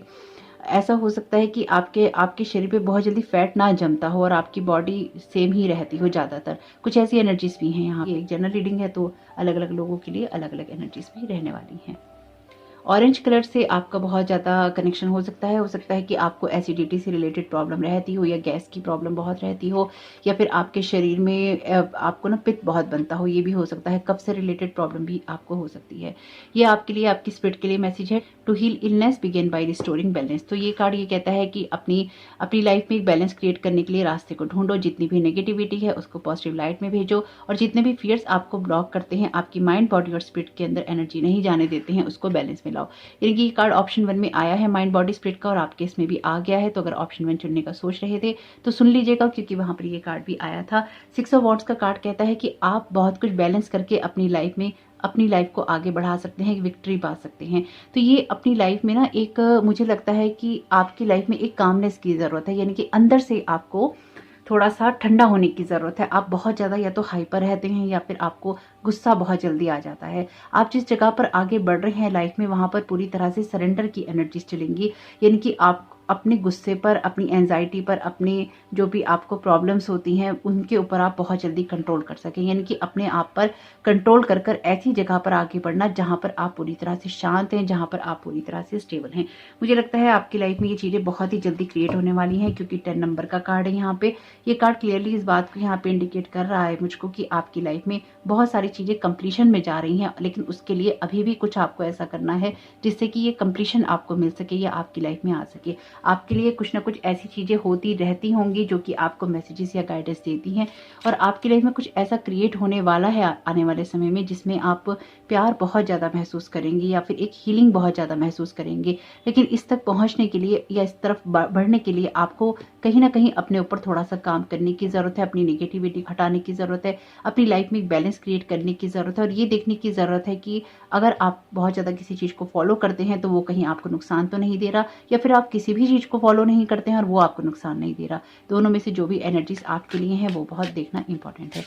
ऐसा हो सकता है कि आपके शरीर पे बहुत जल्दी फैट ना जमता हो और आपकी बॉडी सेम ही रहती हो ज्यादातर। कुछ ऐसी एनर्जीज भी हैं यहाँ। ये एक जनरल रीडिंग है तो अलग अलग लोगों के लिए अलग अलग एनर्जीज भी रहने वाली हैं। ऑरेंज कलर से आपका बहुत ज़्यादा कनेक्शन हो सकता है कि आपको एसिडिटी से रिलेटेड प्रॉब्लम रहती हो या गैस की प्रॉब्लम बहुत रहती हो या फिर आपके शरीर में आपको ना पित्त बहुत बनता हो, ये भी हो सकता है। कफ से रिलेटेड प्रॉब्लम भी आपको हो सकती है। ये आपके लिए, आपकी स्पिरिट के लिए मैसेज है, to heal illness begin by restoring balance. तो ये कार्ड ये कहता है कि अपनी लाइफ में एक बैलेंस क्रिएट करने के लिए रास्ते को ढूंढो, जितनी भी नेगेटिविटी है उसको पॉजिटिव लाइट में भेजो और जितने भी फियर्स आपको ब्लॉक करते हैं, आपकी माइंड, बॉडी और स्पिरिट के अंदर एनर्जी नहीं जाने देते हैं, उसको बैलेंस में लाओ। यानी कि ये कार्ड ऑप्शन 1 में आया है माइंड, बॉडी, स्पिरिट का, और आपके इसमें भी आ गया है। तो अगर ऑप्शन 1 चुनने का सोच रहे थे तो सुन लीजिएगा, क्योंकि वहां पर ये कार्ड भी आया था। 6 ऑफ वॉन्ड्स का कार्ड कहता है कि आप बहुत कुछ बैलेंस करके अपनी लाइफ को आगे बढ़ा सकते हैं, विक्ट्री पा सकते हैं। तो ये अपनी लाइफ में ना एक, मुझे लगता है कि आपकी लाइफ में एक कामनेस की जरूरत है, यानी कि अंदर से आपको थोड़ा सा ठंडा होने की जरूरत है। आप बहुत ज्यादा या तो हाइपर रहते हैं या फिर आपको गुस्सा बहुत जल्दी आ जाता है। आप जिस जगह पर आगे बढ़ रहे हैं लाइफ में, वहां पर पूरी तरह से सरेंडर की एनर्जीज चलेंगी, यानी कि आप अपने गुस्से पर, अपनी एंजाइटी पर, अपने जो भी आपको प्रॉब्लम्स होती हैं उनके ऊपर आप बहुत जल्दी कंट्रोल कर सकें, यानी कि अपने आप पर कंट्रोल कर ऐसी जगह पर आगे बढ़ना जहां पर आप पूरी तरह से शांत हैं, जहां पर आप पूरी तरह से स्टेबल हैं। मुझे लगता है आपकी लाइफ में ये चीजें बहुत ही जल्दी क्रिएट होने वाली हैं, क्योंकि 10 नंबर का कार्ड है यहाँ पे। ये कार्ड क्लियरली इस बात को यहाँ पे इंडिकेट कर रहा है मुझको कि आपकी लाइफ में बहुत सारी चीजें कंप्लीशन में जा रही हैं, लेकिन उसके लिए अभी भी कुछ आपको ऐसा करना है जिससे कि ये कंप्लीशन आपको मिल सके या आपकी लाइफ में आ सके। आपके लिए कुछ ना कुछ ऐसी चीजें होती रहती होंगी जो कि आपको मैसेजेस या गाइडेंस देती हैं, और आपकी लाइफ में कुछ ऐसा क्रिएट होने वाला है आने वाले समय में जिसमें आप प्यार बहुत ज्यादा महसूस करेंगे या फिर एक हीलिंग बहुत ज्यादा महसूस करेंगे। लेकिन इस तक पहुंचने के लिए या इस तरफ बढ़ने के लिए आपको कहीं ना कहीं अपने ऊपर थोड़ा सा काम करने की जरूरत है, अपनी नेगेटिविटी हटाने की जरूरत है, अपनी लाइफ में एक बैलेंस क्रिएट करने की जरूरत है, और ये देखने की जरूरत है कि अगर आप बहुत ज्यादा किसी चीज को फॉलो करते हैं तो वो कहीं आपको नुकसान तो नहीं दे रहा, या फिर आप किसी भी चीज़ को फॉलो नहीं करते हैं और वो आपको नुकसान नहीं दे रहा। दोनों में से जो भी एनर्जीज आपके लिए हैं वो बहुत देखना इंपॉर्टेंट है।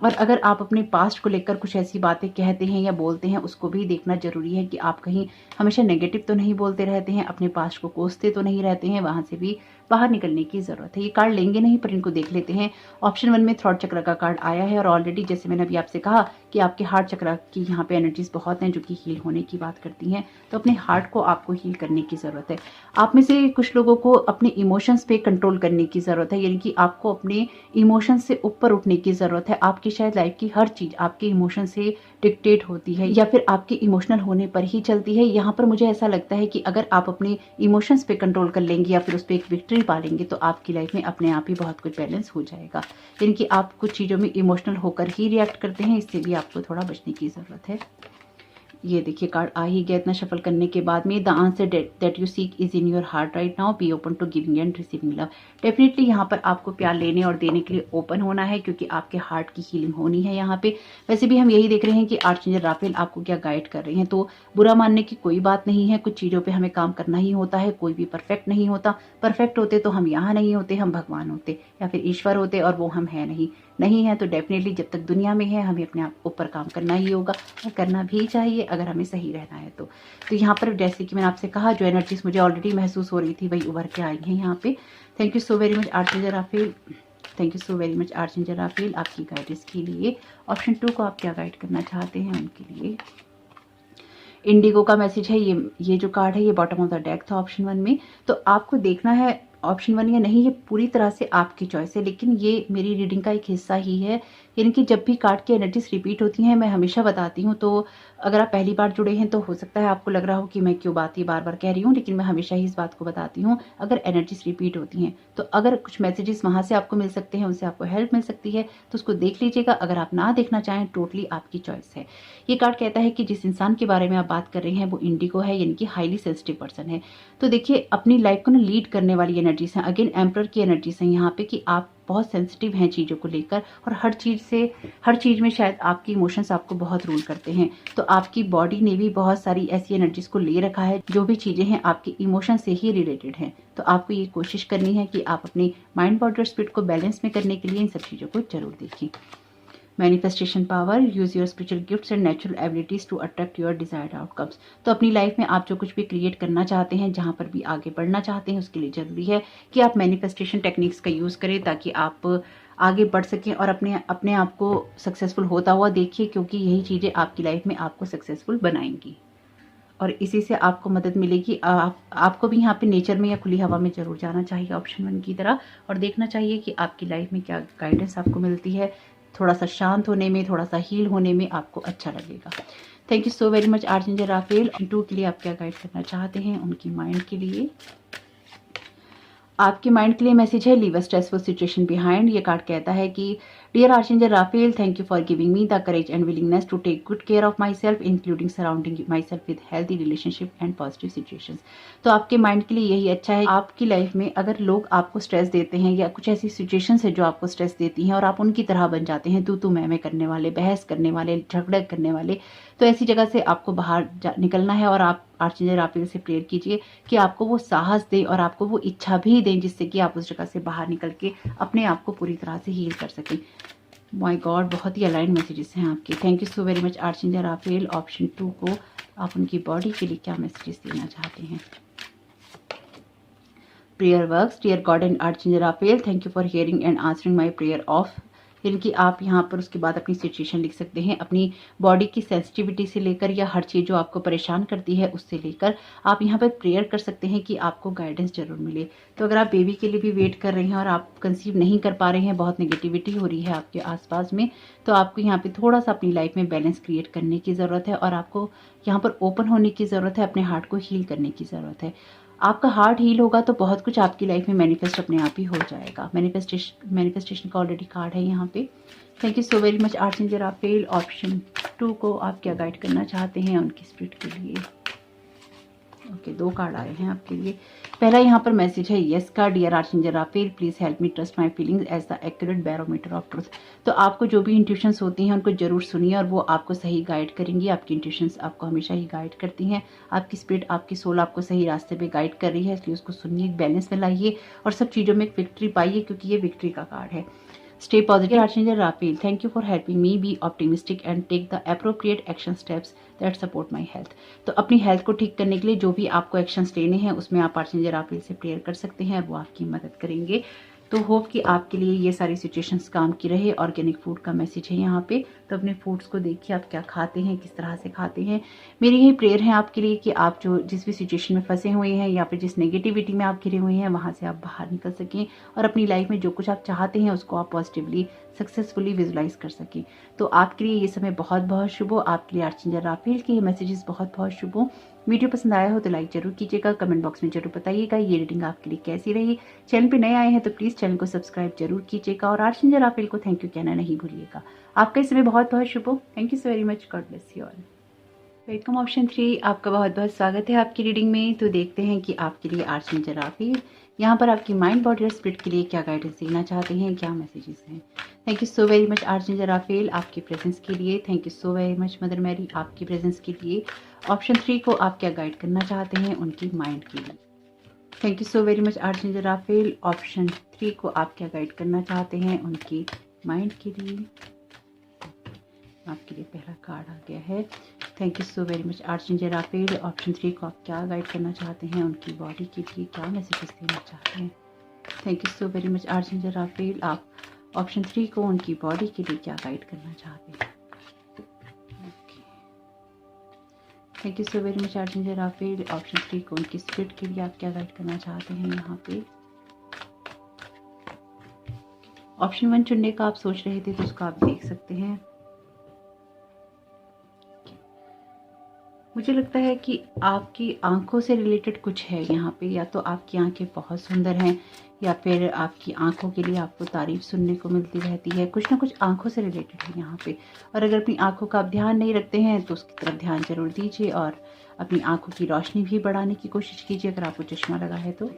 और अगर आप अपने पास्ट को लेकर कुछ ऐसी बातें कहते हैं या बोलते हैं, उसको भी देखना जरूरी है कि आप कहीं हमेशा नेगेटिव तो नहीं बोलते रहते हैं, अपने पास्ट को कोसते तो नहीं रहते हैं, वहां से भी बाहर निकलने की जरूरत है। ये कार्ड लेंगे नहीं पर इनको देख लेते हैं। ऑप्शन 1 में थ्रॉट चक्र का कार्ड आया है और ऑलरेडी जैसे मैंने अभी आपसे कहा कि आपके हार्ट चक्र की यहाँ पे एनर्जीज बहुत हैं जो कि हील होने की बात करती हैं। तो अपने हार्ट को आपको हील करने की जरूरत है। आप में से कुछ लोगों को अपने इमोशंस पे कंट्रोल करने की जरूरत है, यानी कि आपको अपने इमोशंस से ऊपर उठने की जरूरत है। आपकी शायद लाइफ की हर चीज आपके इमोशन से डिक्टेट होती है या फिर आपके इमोशनल होने पर ही चलती है। यहाँ पर मुझे ऐसा लगता है कि अगर आप अपने इमोशंस पे कंट्रोल कर लेंगे या फिर उस पर एक विक्ट्री पा लेंगे तो आपकी लाइफ में अपने आप ही बहुत कुछ बैलेंस हो जाएगा। यानी कि आप कुछ चीज़ों में इमोशनल होकर ही रिएक्ट करते हैं, इससे भी आपको थोड़ा बचने की ज़रूरत है। ये देखिए कार्ड आ ही गया इतना शफल करने के बाद में। The answer that you seek is in your heart right now, be open to giving and receiving love. Definitely यहाँ पर आपको प्यार लेने और देने के लिए ओपन होना है क्योंकि आपके हार्ट की हीलिंग होनी है यहाँ पे। वैसे भी हम यही देख रहे हैं कि आर्चएंजल राफेल आपको क्या गाइड कर रहे हैं, तो बुरा मानने की कोई बात नहीं है। कुछ चीज़ों पर हमें काम करना ही होता है, कोई भी परफेक्ट नहीं होता। परफेक्ट होते तो हम यहाँ नहीं होते, हम भगवान होते या फिर ईश्वर होते, और वो हम है नहीं है। तो डेफिनेटली जब तक दुनिया में है हमें अपने आप ऊपर काम करना ही होगा और करना भी चाहिए अगर हमें सही रहना है तो यहाँ पर जैसे कि मैंने आपसे कहा जो एनर्जीज मुझे ऑलरेडी महसूस हो रही थी वही उभर के आई हैं यहाँ पे। Thank you so very much archangel Raphael, thank you so very much archangel Raphael आपकी गाइडेंस के लिए। ऑप्शन 2 को आप क्या गाइड करना चाहते हैं उनके लिए। इंडिगो का मैसेज है, ये जो कार्ड है ये बॉटम ऑफ द डेक था ऑप्शन 1 में। तो आपको देखना है ऑप्शन 1 या नहीं, ये पूरी तरह से आपकी चॉइस है, लेकिन ये मेरी रीडिंग का एक हिस्सा ही है। यानी कि जब भी कार्ड की एनर्जीज रिपीट होती हैं मैं हमेशा बताती हूँ, तो अगर आप पहली बार जुड़े हैं तो हो सकता है आपको लग रहा हो कि मैं क्यों बात ये बार बार कह रही हूँ, लेकिन मैं हमेशा ही इस बात को बताती हूँ। अगर एनर्जीज रिपीट होती हैं तो अगर कुछ मैसेजेस वहाँ से आपको मिल सकते हैं, उनसे आपको हेल्प मिल सकती है तो उसको देख लीजिएगा। अगर आप ना देखना चाहें टोटली आपकी चॉइस है। ये कार्ड कहता है कि जिस इंसान के बारे में आप बात कर रहे हैं वो इंडिगो है, यानी कि हाईली सेंसिटिव पर्सन है। तो देखिए अपनी लाइफ को ना लीड करने वाली एनर्जीज हैं। अगेन एम्परर की एनर्जीज हैं यहाँ पे कि आप बहुत सेंसिटिव हैं चीज़ों को लेकर और हर चीज़ में शायद आपके इमोशंस आपको बहुत रूल करते हैं। तो आपकी बॉडी ने भी बहुत सारी ऐसी एनर्जीज को ले रखा है जो भी चीज़ें हैं आपके इमोशन से ही रिलेटेड हैं। तो आपको ये कोशिश करनी है कि आप अपनी माइंड बॉडी और स्पिरिट को बैलेंस में करने के लिए इन सब चीज़ों को जरूर देखिए। Manifestation power, use your spiritual gifts and natural abilities to attract your desired outcomes. तो अपनी लाइफ में आप जो कुछ भी क्रिएट करना चाहते हैं, जहां पर भी आगे बढ़ना चाहते हैं, उसके लिए जरूरी है कि आप मैनिफेस्टेशन टेक्निक्स का यूज करें ताकि आप आगे बढ़ सकें और अपने आप को सक्सेसफुल होता हुआ देखिए, क्योंकि यही चीजें आपकी लाइफ में आपको सक्सेसफुल बनाएंगी और इसी से आपको मदद मिलेगी। आपको भी यहाँ पे नेचर में या खुली हवा में जरूर जाना चाहिए ऑप्शन 1 की तरह और देखना चाहिए कि आपकी लाइफ में क्या गाइडेंस आपको मिलती है। थोड़ा सा शांत होने में, थोड़ा सा हील होने में आपको अच्छा लगेगा। Thank you so very much archangel Raphael. 2 के लिए आप क्या गाइड करना चाहते हैं उनकी माइंड के लिए। आपके माइंड के लिए मैसेज है, leave a stressful situation behind. ये कार्ड कहता है कि dear archangel Raphael, thank you for giving me the courage and willingness to take good care of myself, including surrounding myself with healthy relationship and positive situations. तो आपके mind के लिए यही अच्छा है। आपकी लाइफ में अगर लोग आपको स्ट्रेस देते हैं या कुछ ऐसी सिचुएशंस है जो आपको स्ट्रेस देती हैं और आप उनकी तरह बन जाते हैं, तू मैं करने वाले, बहस करने वाले, झगड़ा करने वाले, तो ऐसी जगह से आपको बाहर निकलना है। और आप आर्चएंजल राफेल से प्रेयर कीजिए कि आपको वो साहस दे और आपको वो इच्छा भी दें जिससे कि आप उस जगह से बाहर निकल के अपने आप को पूरी तरह से हील कर सकें। माय गॉड, बहुत ही अलाइन मैसेजेस हैं आपके। Thank you so very much archangel Raphael. Option 2 को आप उनकी बॉडी के लिए क्या मैसेजेस देना चाहते हैं। Prayer works, dear God and archangel Raphael, thank you for hearing and answering my prayer off. यानी कि आप यहाँ पर उसके बाद अपनी सिचुएशन लिख सकते हैं, अपनी बॉडी की सेंसिटिविटी से लेकर या हर चीज़ जो आपको परेशान करती है उससे लेकर आप यहाँ पर प्रेयर कर सकते हैं कि आपको गाइडेंस जरूर मिले। तो अगर आप बेबी के लिए भी वेट कर रहे हैं और आप कंसीव नहीं कर पा रहे हैं, बहुत नेगेटिविटी हो रही है आपके आसपास में, तो आपको यहाँ पे थोड़ा सा अपनी लाइफ में बैलेंस क्रिएट करने की ज़रूरत है और आपको यहाँ पर ओपन होने की ज़रूरत है, अपने हार्ट को हील करने की ज़रूरत है। आपका हार्ट हील होगा तो बहुत कुछ आपकी लाइफ में मैनिफेस्ट अपने आप ही हो जाएगा। मैनिफेस्टेशन का ऑलरेडी कार्ड है यहाँ पे। Thank you so very much archangel Raphael. Option 2 को आप क्या गाइड करना चाहते हैं उनकी स्पिरिट के लिए। ओके, 2 कार्ड आए हैं आपके लिए। पहला यहाँ पर मैसेज है यस का, dear archangel Raphael please help me trust my feelings as the accurate barometer of truth. तो आपको जो भी इंट्यूशंस होती हैं उनको जरूर सुनिए और वो आपको सही गाइड करेंगी। आपकी इंट्यूशंस आपको हमेशा ही गाइड करती हैं। आपकी स्पिरिट, आपकी सोल आपको सही रास्ते पे गाइड कर रही है, इसलिए उसको सुनिए, एक बैलेंस में लाइए और सब चीज़ों में एक विक्ट्री पाइए, क्योंकि ये विक्ट्री का कार्ड है। Stay positive, Archangel Raphael. Thank you for helping me be optimistic and take the appropriate action steps that support my health. तो अपनी हेल्थ को ठीक करने के लिए जो भी आपको एक्शंस लेने हैं उसमें आप आर्चेंजल राफेल से प्रेयर कर सकते हैं और वो आपकी मदद करेंगे। तो होप कि आपके लिए ये सारी सिचुएशंस काम की रहे। ऑर्गेनिक फूड का मैसेज है यहाँ पे, तो अपने फूड्स को देखिए आप क्या खाते हैं, किस तरह से खाते हैं। मेरी यही प्रेयर है आपके लिए कि आप जो जिस भी सिचुएशन में फंसे हुए हैं या फिर जिस नेगेटिविटी में आप घिरे हुए हैं वहाँ से आप बाहर निकल सकें और अपनी लाइफ में जो कुछ आप चाहते हैं उसको आप पॉजिटिवली सक्सेसफुली विजुलाइज कर सकें। तो आपके लिए ये समय बहुत बहुत शुभ हो। आपके लिए आर्चेंजल राफेल के ये मैसेजेस बहुत बहुत शुभ हो। वीडियो पसंद आया हो तो लाइक जरूर कीजिएगा, कमेंट बॉक्स में जरूर बताइएगा ये रीडिंग आपके लिए कैसी रही। चैनल पे नए आए हैं तो प्लीज चैनल को सब्सक्राइब जरूर कीजिएगा और आर्चेंजल राफेल को थैंक यू कहना नहीं भूलिएगा। आपका इस समय बहुत बहुत शुभ हो। Thank you so very much, God bless you all. Welcome option 3, आपका बहुत बहुत स्वागत है आपकी रीडिंग में। तो देखते हैं कि आपके लिए आर्चेंजल राफेल यहाँ पर आपकी माइंड, बॉडी और स्पिरिट के लिए क्या गाइडेंस देना चाहते हैं, क्या मैसेजेस हैं। Thank you so very much archangel Raphael आपकी प्रेजेंस के लिए। Thank you so very much mother Mary आपकी प्रेजेंस के लिए। ऑप्शन 3 को आप क्या गाइड करना चाहते हैं उनकी माइंड के लिए। Thank you so very much archangel Raphael. Option 3 को आप क्या गाइड करना चाहते हैं उनकी माइंड के लिए। आपके लिए पहला कार्ड आ गया है। Thank you so very much archangel Raphael. Option 3 को आप क्या गाइड करना चाहते हैं उनकी बॉडी के लिए, क्या मैसेजेस देना चाहते हैं। Thank you so very much archangel Raphael. आप ऑप्शन 3 को उनकी बॉडी के लिए क्या गाइड करना चाहते हैं। Thank you so very much archangel Raphael. Option 3 को उनकी स्पिरिट के लिए आप क्या गाइड करना चाहते हैं यहाँ पे। ऑप्शन 1 चुनने का आप सोच रहे थे तो उसको आप देख सकते हैं। मुझे लगता है कि आपकी आंखों से रिलेटेड कुछ है यहाँ पे, या तो आपकी आंखें बहुत सुंदर हैं या फिर आपकी आंखों के लिए आपको तारीफ सुनने को मिलती रहती है। कुछ ना कुछ आंखों से रिलेटेड है यहाँ पे। और अगर अपनी आंखों का आप ध्यान नहीं रखते हैं तो उसकी तरफ ध्यान जरूर दीजिए और अपनी आंखों की रोशनी भी बढ़ाने की कोशिश कीजिए। अगर आपको चश्मा लगा है तो,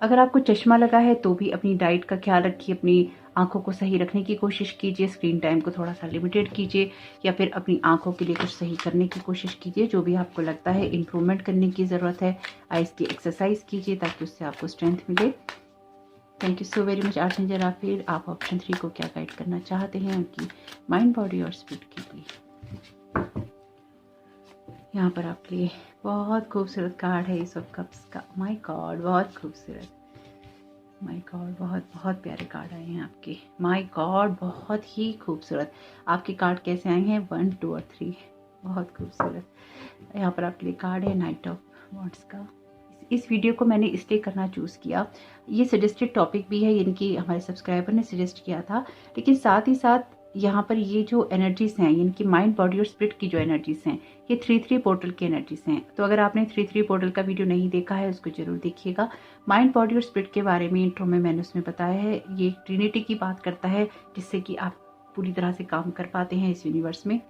अगर आपको चश्मा लगा है तो भी अपनी डाइट का ख्याल रखिए, अपनी आंखों को सही रखने की कोशिश कीजिए, स्क्रीन टाइम को थोड़ा सा लिमिटेड कीजिए या फिर अपनी आंखों के लिए कुछ सही करने की कोशिश कीजिए। जो भी आपको लगता है इम्प्रूवमेंट करने की ज़रूरत है, आइज़ की एक्सरसाइज कीजिए ताकि उससे आपको स्ट्रेंथ मिले। Thank you so very much archangel Raphael. आप ऑप्शन 3 को क्या गाइड करना चाहते हैं उनकी माइंड, बॉडी और स्पिरिट के लिए। यहाँ पर आपके लिए बहुत खूबसूरत कार्ड है एस ऑफ कप्स का। माय गॉड, बहुत खूबसूरत। माय गॉड, बहुत बहुत प्यारे कार्ड आए हैं आपके। माय गॉड, बहुत ही खूबसूरत। आपके कार्ड कैसे आए हैं, 1, 2 और 3, बहुत खूबसूरत। यहाँ पर आपके लिए कार्ड है नाइट ऑफ वॉन्ड्स का। इस वीडियो को मैंने इसलिए करना चूज़ किया, ये सजेस्टेड टॉपिक भी है, यानी कि हमारे सब्सक्राइबर ने सजेस्ट किया था, लेकिन साथ ही साथ यहाँ पर ये जो एनर्जीज हैं, यानी कि माइंड, बॉडी और स्पिरिट की जो एनर्जीज हैं, ये 3-3 पोर्टल की एनर्जीज हैं। तो अगर आपने 3-3 पोर्टल का वीडियो नहीं देखा है उसको जरूर देखिएगा। माइंड, बॉडी और स्पिरिट के बारे में इंट्रो में मैंने उसमें बताया है। ये ट्रिनिटी की बात करता है जिससे कि आप पूरी तरह से काम कर पाते हैं इस यूनिवर्स में।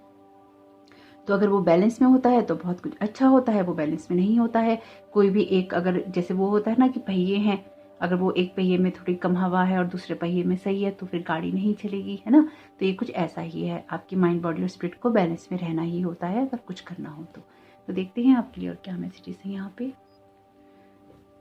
तो अगर वो बैलेंस में होता है तो बहुत कुछ अच्छा होता है, वो बैलेंस में नहीं होता है, कोई भी एक, अगर जैसे वो होता है ना कि पहिए हैं, अगर वो एक पहिए में थोड़ी कम हवा है और दूसरे पहिए में सही है तो फिर गाड़ी नहीं चलेगी, है ना। तो ये कुछ ऐसा ही है, आपकी माइंड, बॉडी और स्पिरिट को बैलेंस में रहना ही होता है अगर कुछ करना हो तो देखते हैं आपके लिए और क्या मैसेजेस हैं यहाँ पे।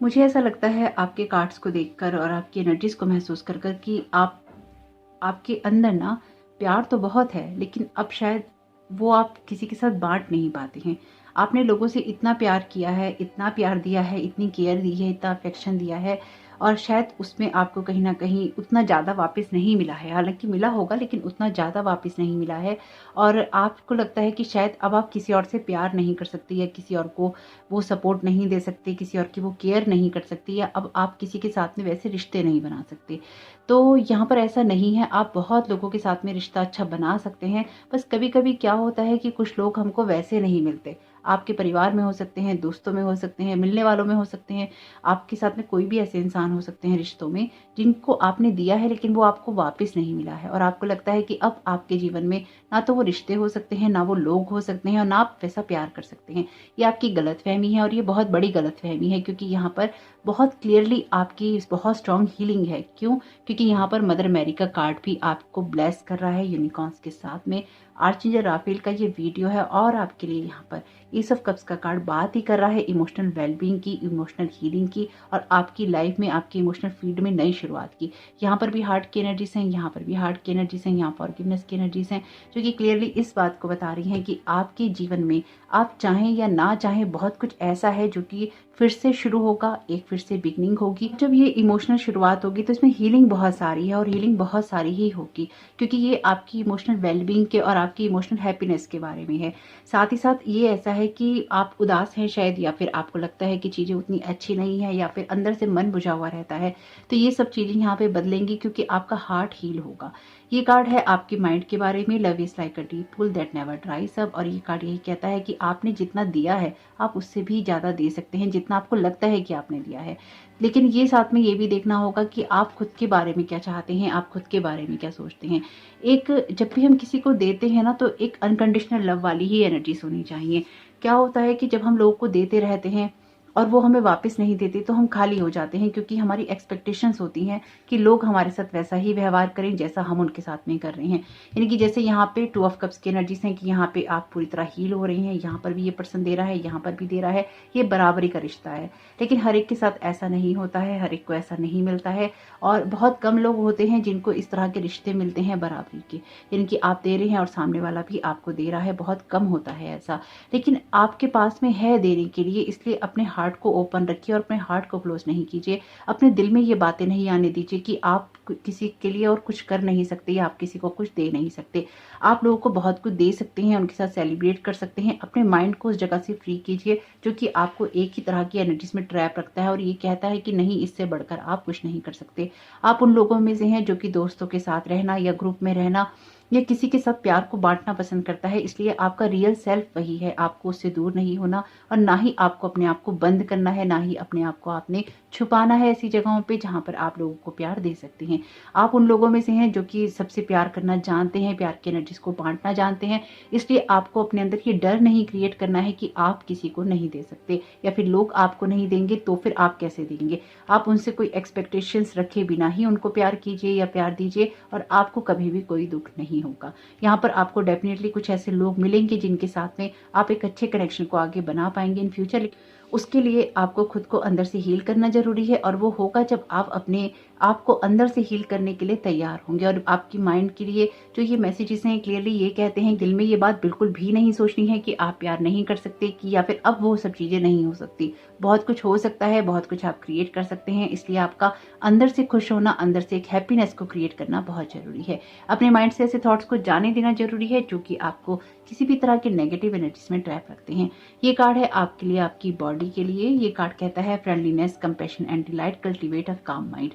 मुझे ऐसा लगता है आपके कार्ड्स को देखकर और आपकी एनर्जीज को महसूस कर कर कि आपके अंदर ना प्यार तो बहुत है, लेकिन अब शायद वो आप किसी के साथ बांट नहीं पाते हैं। आपने लोगों से इतना प्यार किया है, इतना प्यार दिया है, इतनी केयर दी है, इतना अफेक्शन दिया है, और शायद उसमें आपको कहीं ना कहीं उतना ज़्यादा वापस नहीं मिला है। हालांकि मिला होगा लेकिन उतना ज़्यादा वापस नहीं मिला है, और आपको लगता है कि शायद अब आप किसी और से प्यार नहीं कर सकती, या किसी और को वो सपोर्ट नहीं दे सकते, किसी और की वो केयर नहीं कर सकती, या अब आप किसी के साथ में वैसे रिश्ते नहीं बना सकते। तो यहाँ पर ऐसा नहीं है, आप बहुत लोगों के साथ में रिश्ता अच्छा बना सकते हैं। बस कभी कभी क्या होता है कि कुछ लोग हमको वैसे नहीं मिलते। आपके परिवार में हो सकते हैं, दोस्तों में हो सकते हैं, मिलने वालों में हो सकते हैं, आपके साथ में कोई भी ऐसे इंसान हो सकते हैं रिश्तों में जिनको आपने दिया है लेकिन वो आपको वापस नहीं मिला है, और आपको लगता है कि अब आपके जीवन में ना तो वो रिश्ते हो सकते हैं, ना वो लोग हो सकते हैं, और ना आप वैसा प्यार कर सकते हैं। ये आपकी गलतफहमी है, और ये बहुत बड़ी गलतफहमी है, क्योंकि यहाँ पर बहुत क्लियरली आपकी बहुत स्ट्रॉन्ग हीलिंग है। क्यों? क्योंकि यहाँ पर मदर मैरी का कार्ड भी आपको ब्लेस कर रहा है यूनिकॉर्न्स के साथ में। आर्चएंजल राफेल का ये वीडियो है, और आपके लिए यहाँ पर एस ऑफ कप्स का कार्ड बात ही कर रहा है इमोशनल वेलबींग की, इमोशनल हीलिंग की, और आपकी लाइफ में आपकी इमोशनल फील्ड में नई शुरुआत की। यहाँ पर भी हार्ट की एनर्जीज हैं, यहाँ पर भी हार्ट की एनर्जीज हैं, यहाँ फॉरगिवनेस की एनर्जीज हैं, जो कि क्लियरली इस बात को बता रही हैं कि आपके जीवन में आप चाहें या ना चाहें बहुत कुछ ऐसा है जो कि फिर से शुरू होगा, एक फिर से बिगनिंग होगी। जब ये इमोशनल शुरुआत होगी तो इसमें हीलिंग बहुत सारी है, और हीलिंग बहुत सारी ही होगी, क्योंकि ये आपकी इमोशनल वेलबींग के और आपकी इमोशनल हैप्पीनेस के बारे में है। साथ ही साथ ये ऐसा है कि आप उदास हैं शायद, या फिर आपको लगता है कि चीज़ें उतनी अच्छी नहीं है, या फिर अंदर से मन बुझा हुआ रहता है, तो ये सब चीज़ें यहाँ पे बदलेंगी, क्योंकि आपका हार्ट हील होगा। ये कार्ड है आपके माइंड के बारे में, love is like a deep pool that never ड्राइज up, और ये कार्ड यही कहता है कि आपने जितना दिया है आप उससे भी ज़्यादा दे सकते हैं जितना आपको लगता है कि आपने दिया है। लेकिन ये साथ में ये भी देखना होगा कि आप खुद के बारे में क्या चाहते हैं, आप खुद के बारे में क्या सोचते हैं। एक जब भी हम किसी को देते हैं ना, तो एक अनकंडीशनल लव वाली ही एनर्जीज होनी चाहिए। क्या होता है कि जब हम लोगों को देते रहते हैं और वो हमें वापस नहीं देते तो हम खाली हो जाते हैं, क्योंकि हमारी एक्सपेक्टेशंस होती हैं कि लोग हमारे साथ वैसा ही व्यवहार करें जैसा हम उनके साथ में कर रहे हैं। यानी कि जैसे यहाँ पे 2 ऑफ कप्स की एनर्जीज हैं कि यहाँ पे आप पूरी तरह हील हो रही हैं, यहाँ पर भी ये पर्सन दे रहा है, यहाँ पर भी दे रहा है, ये बराबरी का रिश्ता है। लेकिन हर एक के साथ ऐसा नहीं होता है, हर एक को ऐसा नहीं मिलता है, और बहुत कम लोग होते हैं जिनको इस तरह के रिश्ते मिलते हैं बराबरी के, यानी कि आप दे रहे हैं और सामने वाला भी आपको दे रहा है। बहुत कम होता है ऐसा, लेकिन आपके पास में है देने के लिए, इसलिए अपने हार्ट को ओपन रखिए और अपने हार्ट को क्लोज नहीं कीजिए। अपने दिल में ये बातें नहीं आने दीजिए कि आप किसी के लिए और कुछ कर नहीं सकते या आप किसी को कुछ दे नहीं सकते। आप लोगों को बहुत कुछ दे सकते हैं, उनके साथ सेलिब्रेट कर सकते हैं। अपने माइंड को उस जगह से फ्री कीजिए जो कि आपको एक ही तरह की एनर्जीज में ट्रैप रखता है और ये कहता है कि नहीं, इससे बढ़कर आप कुछ नहीं कर सकते। आप उन लोगों में से हैं जो कि दोस्तों के साथ रहना या ग्रुप में रहना या किसी के साथ प्यार को बांटना पसंद करता है, इसलिए आपका रियल सेल्फ वही है। आपको उससे दूर नहीं होना और ना ही आपको अपने आप को बंद करना है, ना ही अपने आप को आपने छुपाना है ऐसी जगहों पे जहां पर आप लोगों को प्यार दे सकते हैं। आप उन लोगों में से हैं जो कि सबसे प्यार करना जानते हैं, प्यार की एनर्जीज को बांटना जानते हैं, इसलिए आपको अपने अंदर ये डर नहीं क्रिएट करना है कि आप किसी को नहीं दे सकते या फिर लोग आपको नहीं देंगे तो फिर आप कैसे देंगे। आप उनसे कोई एक्सपेक्टेशंस रखे बिना ही उनको प्यार कीजिए या प्यार दीजिए और आपको कभी भी कोई दुख नहीं होगा। यहाँ पर आपको डेफिनेटली कुछ ऐसे लोग मिलेंगे जिनके साथ में आप एक अच्छे कनेक्शन को आगे बना पाएंगे इन फ्यूचर। उसके लिए आपको खुद को अंदर से हील करना जरूरी है और वो होगा जब आप अपने आप को अंदर से हील करने के लिए तैयार होंगे। और आपकी माइंड के लिए जो ये मैसेजेस हैं क्लियरली ये कहते हैं, दिल में ये बात बिल्कुल भी नहीं सोचनी है कि आप प्यार नहीं कर सकते कि या फिर अब वो सब चीजें नहीं हो सकती। बहुत कुछ हो सकता है, बहुत कुछ आप क्रिएट कर सकते हैं, इसलिए आपका अंदर से खुश होना, अंदर से एक हैप्पीनेस को क्रिएट करना बहुत जरूरी है। अपने माइंड से ऐसे थॉट्स को जाने देना जरूरी है जो कि आपको किसी भी तरह के नेगेटिव एनर्जीज में ट्रैप रखते हैं। ये कार्ड है आपके लिए, आपकी बॉडी के लिए। ये कार्ड कहता है friendliness, compassion and delight, cultivate अ काम mind,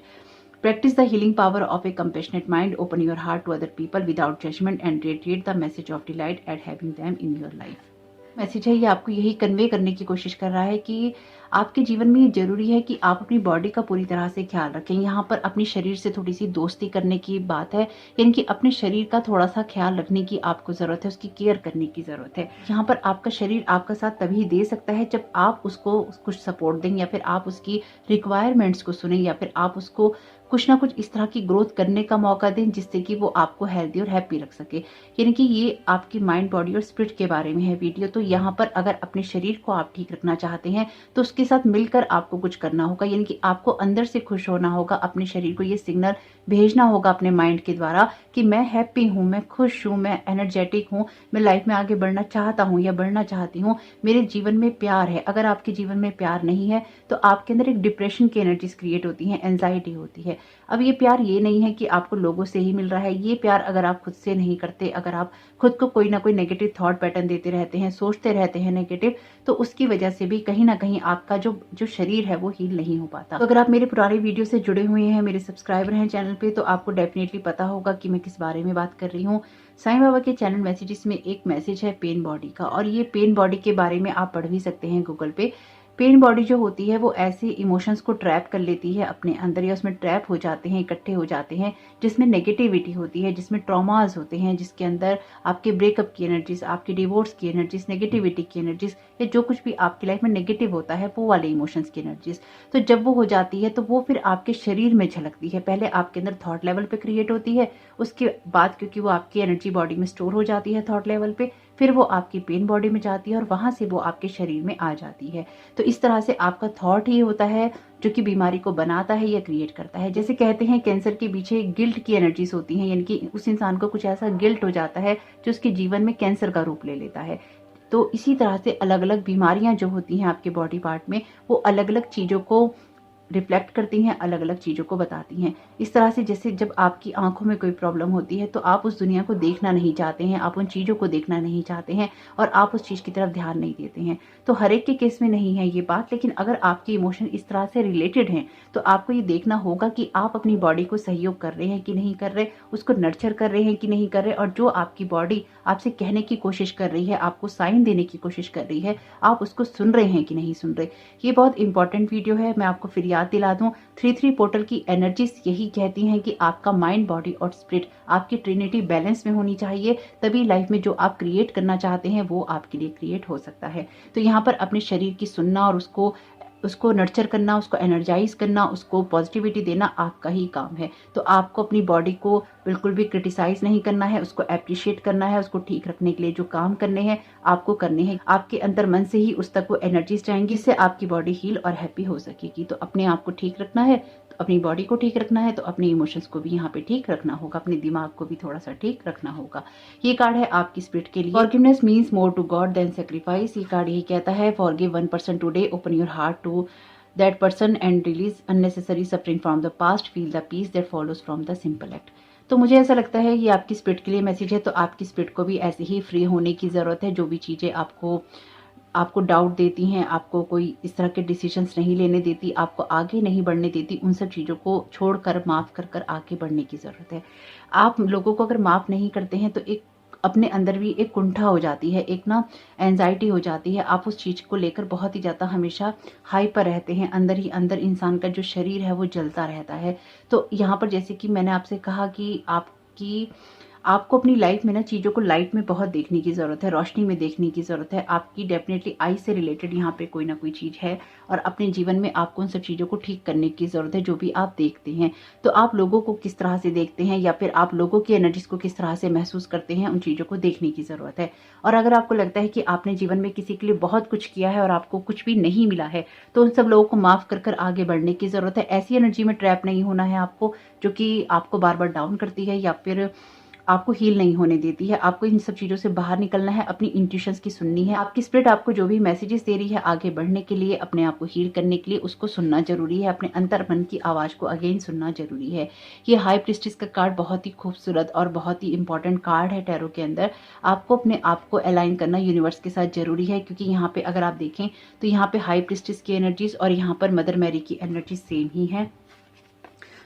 practice the healing power of a compassionate mind, open your heart to other people without judgment and radiate the message of delight at having them in your life। Message है ये आपको यही convey करने की कोशिश कर रहा है कि आपके जीवन में ये जरूरी है कि आप अपनी बॉडी का पूरी तरह से ख्याल रखें। यहाँ पर अपने शरीर से थोड़ी सी दोस्ती करने की बात है, यानी कि अपने शरीर का थोड़ा सा ख्याल रखने की आपको जरूरत है, उसकी केयर करने की जरूरत है। यहाँ पर आपका शरीर आपका साथ तभी दे सकता है जब आप उसको कुछ सपोर्ट दें या फिर आप उसकी रिक्वायरमेंट्स को सुने या फिर आप उसको कुछ ना कुछ इस तरह की ग्रोथ करने का मौका दें जिससे कि वो आपको हेल्दी और हैप्पी रख सके। यानी कि ये आपकी माइंड, बॉडी और स्पिरिट के बारे में है वीडियो। तो यहाँ पर अगर अपने शरीर को आप ठीक रखना चाहते हैं तो उसके साथ मिलकर आपको कुछ करना होगा, यानी कि आपको अंदर से खुश होना होगा। अपने शरीर को ये सिग्नल भेजना होगा अपने माइंड के द्वारा कि मैं हैप्पी हूँ, मैं खुश हूँ, मैं एनर्जेटिक हूँ, मैं लाइफ में आगे बढ़ना चाहता हूँ या बढ़ना चाहती हूँ, मेरे जीवन में प्यार है। अगर आपके जीवन में प्यार नहीं है तो आपके अंदर एक डिप्रेशन की एनर्जीज क्रिएट होती है, एंजाइटी होती है। अब ये प्यार ये नहीं है कि आपको लोगों से ही मिल रहा है। ये प्यार अगर आप खुद से नहीं करते, अगर आप खुद को कोई ना कोई नेगेटिव थॉट पैटर्न देते रहते हैं, सोचते रहते हैं नेगेटिव, तो उसकी वजह से भी कहीं ना कहीं आपका आपका जो शरीर है वो हील नहीं हो पाता। तो अगर आप मेरे पुराने वीडियो से जुड़े हुए हैं, मेरे सब्सक्राइबर हैं चैनल पे, तो आपको डेफिनेटली पता होगा कि मैं किस बारे में बात कर रही हूँ। साईं बाबा के चैनल मैसेजेस में एक मैसेज है पेन बॉडी का, और ये पेन बॉडी के बारे में आप पढ़ भी सकते हैं गूगल पे। पेन बॉडी जो होती है वो ऐसे इमोशंस को ट्रैप कर लेती है अपने अंदर, या उसमें ट्रैप हो जाते हैं, इकट्ठे हो जाते हैं, जिसमें नेगेटिविटी होती है, जिसमें ट्रॉमास होते हैं, जिसके अंदर आपके ब्रेकअप की एनर्जीज, आपके डिवोर्स की एनर्जीज, नेगेटिविटी की एनर्जीज, या जो कुछ भी आपकी लाइफ में नेगेटिव होता है वो वाले इमोशंस की एनर्जीज। तो जब वो हो जाती है तो वो फिर आपके शरीर में झलकती है। पहले आपके अंदर थॉट लेवल पे क्रिएट होती है, उसके बाद क्योंकि वो आपकी एनर्जी बॉडी में स्टोर हो जाती है थॉट लेवल पे, फिर वो आपकी पेन बॉडी में जाती है और वहां से वो आपके शरीर में आ जाती है। तो इस तरह से आपका थॉट ही होता है जो कि बीमारी को बनाता है या क्रिएट करता है। जैसे कहते हैं कैंसर के पीछे गिल्ट की एनर्जीज होती हैं, यानी कि उस इंसान को कुछ ऐसा गिल्ट हो जाता है जो उसके जीवन में कैंसर का रूप ले लेता है। तो इसी तरह से अलग अलग बीमारियां जो होती हैं आपके बॉडी पार्ट में, वो अलग अलग चीजों को रिफ्लेक्ट करती हैं, अलग अलग चीजों को बताती हैं। इस तरह से जैसे जब आपकी आंखों में कोई प्रॉब्लम होती है तो आप उस दुनिया को देखना नहीं चाहते हैं, आप उन चीजों को देखना नहीं चाहते हैं और आप उस चीज की तरफ ध्यान नहीं देते हैं। तो हर एक के केस में नहीं है ये बात, लेकिन अगर आपके इमोशन इस तरह से रिलेटेड हैं तो आपको ये देखना होगा कि आप अपनी बॉडी को सहयोग कर रहे हैं कि नहीं कर रहे, उसको नर्चर कर रहे हैं कि नहीं कर रहे, और जो आपकी बॉडी आपसे कहने की कोशिश कर रही है, आपको साइन देने की कोशिश कर रही है, आप उसको सुन रहे हैं कि नहीं सुन रहे। ये बहुत इंपॉर्टेंट वीडियो है। मैं आपको फिर याद दिला दूं, 3-3 पोर्टल की एनर्जीज यही कहती हैं कि आपका माइंड, बॉडी और स्पिरिट, आपकी ट्रिनिटी बैलेंस में होनी चाहिए, तभी लाइफ में जो आप क्रिएट करना चाहते हैं वो आपके लिए क्रिएट हो सकता है। तो यहाँ पर अपने शरीर की सुनना और उसको नर्चर करना, उसको एनर्जाइज करना, उसको पॉजिटिविटी देना आपका ही काम है। तो आपको अपनी बॉडी को बिल्कुल भी क्रिटिसाइज नहीं करना है, उसको अप्रिशिएट करना है, उसको ठीक रखने के लिए जो काम करने हैं आपको करने हैं। आपके अंदर मन से ही उस तक वो एनर्जीज जाएंगी, जिससे आपकी बॉडी हील और हैप्पी हो सकेगी। तो अपने आप को ठीक रखना है, तो अपनी बॉडी को ठीक रखना है, तो अपने इमोशंस को भी यहाँ पे ठीक रखना होगा, अपने दिमाग को भी थोड़ा सा ठीक रखना होगा। ये कार्ड है आपकी स्पिरिट के लिए। Forgiveness means more to God than sacrifice. ये कार्ड यही कहता है, forgive one person today, open your heart to that person and release unnecessary suffering from the past, feel the peace that follows from the simple act। तो मुझे ऐसा लगता है ये आपकी स्पिरिट के लिए मैसेज है। तो आपकी स्पिरिट को भी ऐसे ही फ्री होने की ज़रूरत है। जो भी चीज़ें आपको डाउट देती हैं, आपको कोई इस तरह के डिसीजंस नहीं लेने देती, आपको आगे नहीं बढ़ने देती, उन सब चीज़ों को छोड़कर, माफ़ कर कर आगे बढ़ने की ज़रूरत है। आप लोगों को अगर माफ़ नहीं करते हैं तो एक अपने अंदर भी एक कुंठा हो जाती है, एक ना एंजाइटी हो जाती है। आप उस चीज़ को लेकर बहुत ही ज़्यादा हमेशा हाई पर रहते हैं, अंदर ही अंदर इंसान का जो शरीर है वो जलता रहता है। तो यहाँ पर जैसे कि मैंने आपसे कहा कि आपको अपनी लाइफ में ना चीज़ों को लाइट में बहुत देखने की ज़रूरत है, रोशनी में देखने की ज़रूरत है। आपकी डेफिनेटली आई से रिलेटेड यहाँ पे कोई ना कोई चीज़ है, और अपने जीवन में आपको उन सब चीज़ों को ठीक करने की ज़रूरत है जो भी आप देखते हैं। तो आप लोगों को किस तरह से देखते हैं, या फिर आप लोगों की एनर्जीज को किस तरह से महसूस करते हैं, उन चीज़ों को देखने की ज़रूरत है। और अगर आपको लगता है कि आपने जीवन में किसी के लिए बहुत कुछ किया है और आपको कुछ भी नहीं मिला है, तो उन सब लोगों को माफ़ कर कर आगे बढ़ने की ज़रूरत है। ऐसी एनर्जी में ट्रैप नहीं होना है आपको जो कि आपको बार बार डाउन करती है या फिर आपको हील नहीं होने देती है। आपको इन सब चीज़ों से बाहर निकलना है, अपनी इंट्यूशंस की सुननी है। आपकी स्पिरिट आपको जो भी मैसेजेस दे रही है आगे बढ़ने के लिए, अपने आप को हील करने के लिए, उसको सुनना जरूरी है। अपने अंतर मन की आवाज़ को अगेन सुनना जरूरी है। ये हाई प्रिस्टिस का कार्ड बहुत ही खूबसूरत और बहुत ही इंपॉर्टेंट कार्ड है टैरो के अंदर। आपको अपने आप को अलाइन करना यूनिवर्स के साथ जरूरी है, क्योंकि यहाँ पे अगर आप देखें तो यहाँ पे हाई प्रिस्टिस की एनर्जीज और यहाँ पर मदर मैरी की एनर्जी सेम ही है,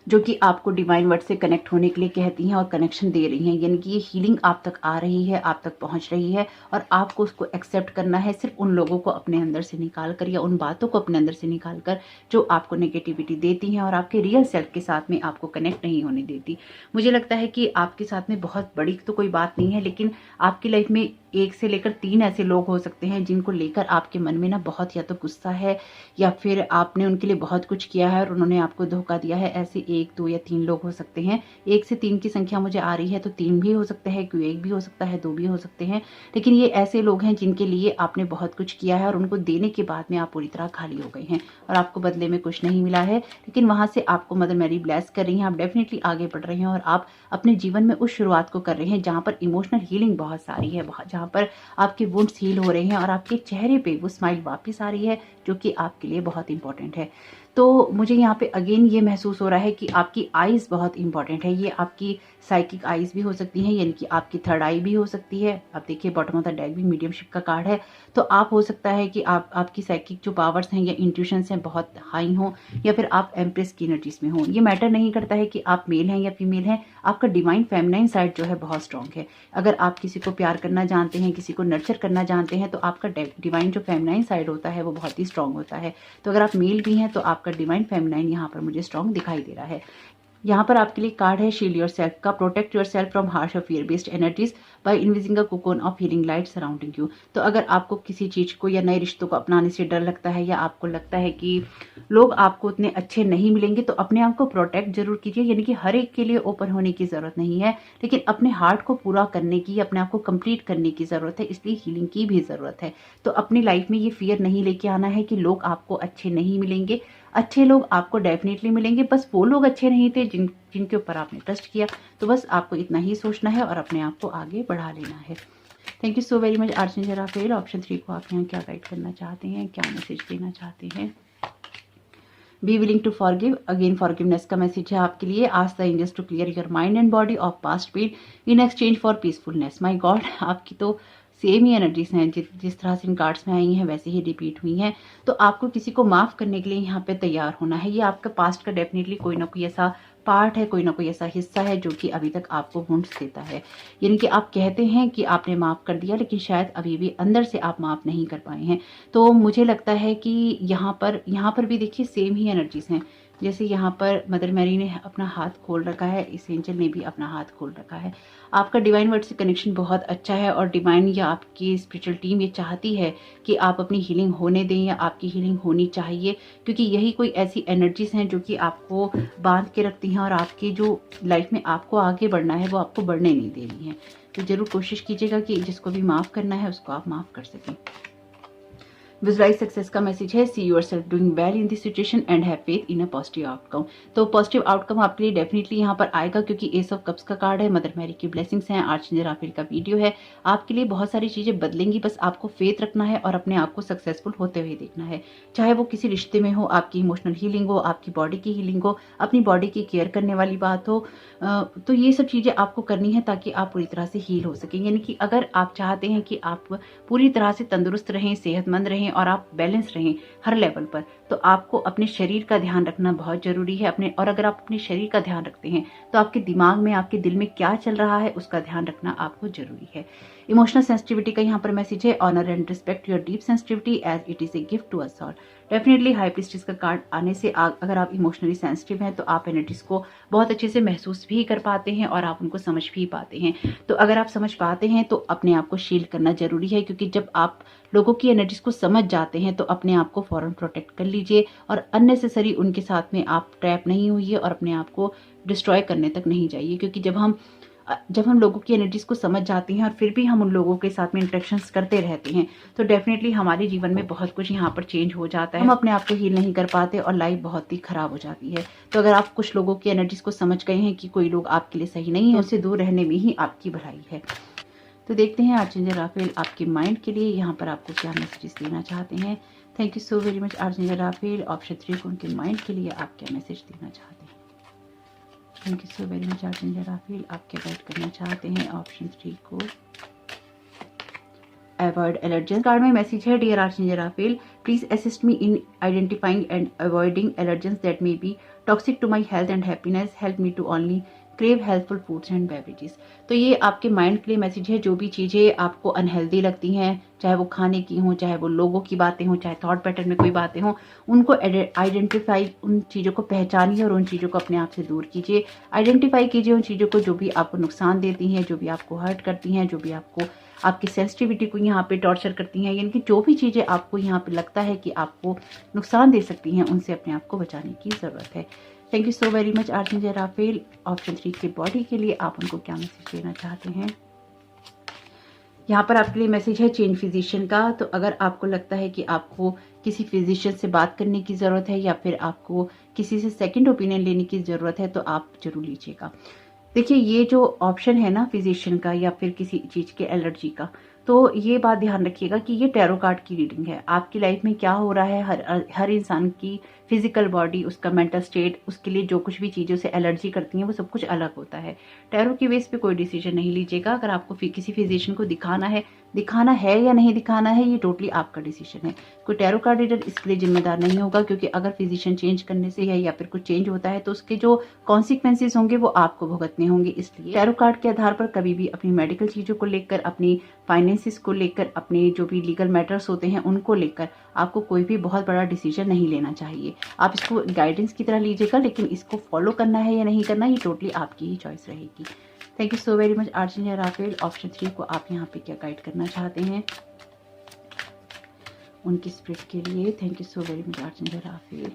जो कि आपको डिवाइन वर्ड से कनेक्ट होने के लिए कहती हैं और कनेक्शन दे रही हैं। यानी कि ये हीलिंग आप तक आ रही है, आप तक पहुंच रही है, और आपको उसको एक्सेप्ट करना है। सिर्फ उन लोगों को अपने अंदर से निकाल कर, या उन बातों को अपने अंदर से निकाल कर जो आपको नेगेटिविटी देती हैं और आपके रियल सेल्फ के साथ में आपको कनेक्ट नहीं होने देती। मुझे लगता है कि आपके साथ में बहुत बड़ी तो कोई बात नहीं है, लेकिन आपकी लाइफ में 1 से लेकर 3 ऐसे लोग हो सकते हैं जिनको लेकर आपके मन में ना बहुत या तो गुस्सा है, या फिर आपने उनके लिए बहुत कुछ किया है और उन्होंने आपको धोखा दिया है। ऐसे 1, 2 या 3 लोग हो सकते हैं। 1 से 3 की संख्या मुझे आ रही है, तो 3 भी हो सकता है, कोई 1 भी हो सकता है, 2 भी हो सकते हैं। लेकिन ये ऐसे लोग हैं जिनके लिए आपने बहुत कुछ किया है और उनको देने के बाद में आप पूरी तरह खाली हो गए हैं और आपको बदले में कुछ नहीं मिला है। लेकिन वहां से आपको मदर मैरी ब्लेस कर रही हैं, आप डेफिनेटली आगे बढ़ रहे हैं और आप अपने जीवन में उस शुरुआत को कर रहे हैं जहां पर इमोशनल हीलिंग बहुत सारी है, जहां पर आपके वुंड्स हील हो रहे हैं और आपके चेहरे पे वो स्माइल वापस आ रही है जो कि आपके लिए बहुत इंपॉर्टेंट है। तो मुझे यहाँ पे अगेन ये महसूस हो रहा है कि आपकी आइज़ बहुत इंपॉर्टेंट है। ये आपकी साइकिक आइज़ भी हो सकती हैं, यानी कि आपकी थर्ड आई भी हो सकती है। आप देखिए बॉटम ऑफ द डेक भी मीडियमशिप का कार्ड है, तो आप हो सकता है कि आपकी साइकिक जो पावर्स हैं या इंट्यूशंस हैं बहुत हाई हों, या फिर आप एम्प्रेस की एनर्जीज में हों। ये मैटर नहीं करता है कि आप मेल हैं या फीमेल हैं, आपका डिवाइन फेमिनाइन साइड जो है बहुत स्ट्रॉन्ग है। अगर आप किसी को प्यार करना जानते हैं, किसी को नर्चर करना जानते हैं, तो आपका डिवाइन जो फेमिनाइन साइड होता है वो बहुत ही स्ट्रॉन्ग होता है। तो अगर आप मेल भी हैं तो आपका डिवाइन फेमिनाइन यहाँ पर मुझे स्ट्रॉन्ग दिखाई दे रहा है। यहाँ पर आपके लिए कार्ड है शील्ड योर सेल्फ का, protect yourself from harsh or fear based energies by envisioning a cocoon of healing light surrounding you. तो अगर आपको किसी चीज को या नए रिश्तों को अपनाने से डर लगता है, या आपको लगता है कि लोग आपको उतने अच्छे नहीं मिलेंगे, तो अपने आप को प्रोटेक्ट जरूर कीजिए। यानी कि हर एक के लिए ओपन होने की जरूरत नहीं है, लेकिन अपने हार्ट को पूरा करने की, अपने आप को कंप्लीट करने की जरूरत है, इसलिए हीलिंग की भी जरूरत है। तो अपनी लाइफ में ये फियर नहीं लेके आना है कि लोग आपको अच्छे नहीं मिलेंगे। अच्छे लोग आपको डेफिनेटली मिलेंगे, बस वो लोग अच्छे नहीं थे जिनके ऊपर आपने ट्रस्ट किया। तो बस आपको इतना ही सोचना है और अपने आप को आगे बढ़ा लेना है। Thank you so very much archangel Raphael. Option 3 को आप यहाँ क्या गाइड करना चाहते हैं, क्या मैसेज देना चाहते हैं? Be willing to forgive. Again forgiveness का मैसेज है आपके लिए। Ask the angels to clear your mind and body of past pain in exchange for peacefulness. My God, आपकी तो सेम ही एनर्जीज हैं, जिस तरह से इन कार्ड्स में आई हैं वैसे ही रिपीट हुई हैं। तो आपको किसी को माफ करने के लिए यहाँ पे तैयार होना है। ये आपका पास्ट का डेफिनेटली कोई ना कोई ऐसा पार्ट है, कोई ना कोई ऐसा हिस्सा है जो कि अभी तक आपको वुंड्स देता है। यानी कि आप कहते हैं कि आपने माफ कर दिया, लेकिन शायद अभी भी अंदर से आप माफ नहीं कर पाए हैं। तो मुझे लगता है कि यहाँ पर भी देखिए सेम ही एनर्जीज हैं। जैसे यहाँ पर मदर मैरी ने अपना हाथ खोल रखा है, इस एंजल ने भी अपना हाथ खोल रखा है। आपका डिवाइन वर्ड से कनेक्शन बहुत अच्छा है, और डिवाइन या आपकी स्पिरिचुअल टीम ये चाहती है कि आप अपनी हीलिंग होने दें, या आपकी हीलिंग होनी चाहिए, क्योंकि यही कोई ऐसी एनर्जीज हैं जो कि आपको बांध के रखती हैं, और आपकी जो लाइफ में आपको आगे बढ़ना है वो आपको बढ़ने नहीं दे रही हैं। तो जरूर कोशिश कीजिएगा कि जिसको भी माफ़ करना है उसको आप माफ़ कर सकें। विजुअलाइज सक्सेस का मैसेज है, see yourself doing well in this situation and have faith in a positive outcome. तो पॉजिटिव आउटकम आपके लिए डेफिनेटली यहाँ पर आएगा, क्योंकि एस ऑफ कप्स का कार्ड है, मदर मैरी की ब्लेसिंग्स हैं, आर्चेंजल राफेल का वीडियो है। आपके लिए बहुत सारी चीजें बदलेंगी, बस आपको फेथ रखना है और अपने आप को सक्सेसफुल होते हुए देखना है। चाहे वो किसी रिश्ते में हो, आपकी इमोशनल हीलिंग हो, आपकी बॉडी की हीलिंग हो, अपनी बॉडी की केयर करने वाली बात हो, तो ये सब चीजें आपको करनी है ताकि आप पूरी तरह से हील हो सकें। यानी कि अगर आप चाहते हैं कि आप पूरी तरह से तंदुरुस्त रहें, सेहतमंद रहें और आप बैलेंस रहें हर लेवल पर, तो आपको अपने शरीर का ध्यान रखना बहुत जरूरी है। और अगर आप अपने शरीर का ध्यान रखते हैं तो आपके दिमाग में, आपके दिल में क्या चल रहा है उसका ध्यान रखना आपको जरूरी है। इमोशनल सेंसिटिविटी का यहाँ पर मैसेज है, honour and respect your deep sensitivity as it is a gift to us all. Definitely high priestess का कार्ड आने से अगर आप इमोशनली सेंसिटिव हैं तो आप एनर्जीज को बहुत अच्छे से महसूस भी कर पाते हैं और आप उनको समझ भी पाते हैं। तो अगर आप समझ पाते हैं तो अपने आप को शील्ड करना जरूरी है, क्योंकि जब आप लोगों की एनर्जीज को समझ जाते हैं तो अपने आप को फौरन प्रोटेक्ट कर लीजिए, और अननेसेसरी उनके साथ में आप ट्रैप नहीं होइए और अपने आप को डिस्ट्रॉय करने तक नहीं जाइए। क्योंकि जब हम लोगों की एनर्जीज को समझ जाते हैं और फिर भी हम उन लोगों के साथ में इंटरेक्शंस करते रहते हैं, तो डेफिनेटली हमारे जीवन में बहुत कुछ यहाँ पर चेंज हो जाता है। हम अपने आप को हील नहीं कर पाते और लाइफ बहुत ही खराब हो जाती है। तो अगर आप कुछ लोगों की एनर्जीज को समझ गए हैं कि कोई लोग आपके लिए सही नहीं है, उनसे दूर रहने में ही आपकी भलाई है। तो देखते हैं आर्चेंजल राफेल आपके माइंड के लिए यहाँ पर आपको क्या मैसेजेस देना चाहते हैं। Thank you so very much archangel Raphael. Option 3 को उनके माइंड के लिए आप क्या मैसेज देना चाहते हैं? Thank you so very much archangel Raphael. आप क्या गाइड करना चाहते हैं ऑप्शन 3 को? अवॉइड एलर्जेंस कार्ड में मैसेज है, dear archangel Raphael, please assist me in identifying and avoiding allergens that may be toxic to my health and happiness. Help me to only crave helpful foods and beverages. तो ये आपके mind के लिए message है। जो भी चीज़ें आपको अनहेल्दी लगती हैं, चाहे वो खाने की हों, चाहे वो लोगों की बातें हों, चाहे थॉट पैटर्न में कोई बातें हों, उनको आइडेंटिफाई, उन चीज़ों को पहचानिए और उन चीज़ों को अपने आप से दूर कीजिए। आइडेंटिफाई कीजिए उन चीज़ों को जो भी आपको नुकसान देती हैं, जो भी आपको हर्ट करती हैं, जो भी आपको आपकी सेंसिटिविटी को यहाँ पे टॉर्चर करती हैं। यानी कि जो भी चीज़ें आपको यहाँ पे लगता है कि आपको नुकसान दे सकती हैं, उनसे अपने आप को बचाने की ज़रूरत है। Thank you so very much archangel Raphael. Option 3 की बॉडी के लिए आप उनको क्या मैसेज देना चाहते हैं? यहाँ पर आपके लिए मैसेज है चेंज फिजिशियन का। तो अगर आपको लगता है कि आपको किसी फिजिशियन से बात करने की ज़रूरत है, या फिर आपको किसी से सेकंड ओपिनियन लेने की ज़रूरत है, तो आप जरूर लीजिएगा। देखिए, ये जो ऑप्शन है ना फिजिशियन का या फिर किसी चीज़ के एलर्जी का, तो ये बात ध्यान रखिएगा कि ये टैरो कार्ड की रीडिंग है। आपकी लाइफ में क्या हो रहा है, हर इंसान की फिजिकल बॉडी, उसका मेंटल स्टेट, उसके लिए जो कुछ भी चीज़ें उसे एलर्जी करती हैं वो सब कुछ अलग होता है। टैरो की बेस पे कोई डिसीजन नहीं लीजिएगा। अगर आपको किसी फिजिशियन को दिखाना है या नहीं दिखाना है, ये टोटली आपका डिसीजन है। कोई टैरो कार्ड रीडर इसके लिए जिम्मेदार नहीं होगा, क्योंकि अगर फिजिशियन चेंज करने से या फिर कुछ चेंज होता है तो उसके जो कॉन्सिक्वेंसेज होंगे वो आपको भुगतने होंगे। इसलिए टैरो कार्ड के आधार पर कभी भी अपनी मेडिकल चीज़ों को लेकर, अपनी फाइनेंसिस को लेकर, अपने जो भी लीगल मैटर्स होते हैं उनको लेकर आपको कोई भी बहुत बड़ा डिसीजन नहीं लेना चाहिए। आप इसको गाइडेंस की तरह लीजिएगा, लेकिन इसको फॉलो करना है या नहीं करना ये टोटली आपकी ही चॉइस रहेगी। Thank you so very much archangel Raphael. Option 3 को आप यहाँ पे क्या गाइड करना चाहते हैं उनकी स्पिरिट के लिए? Thank you so very much archangel Raphael.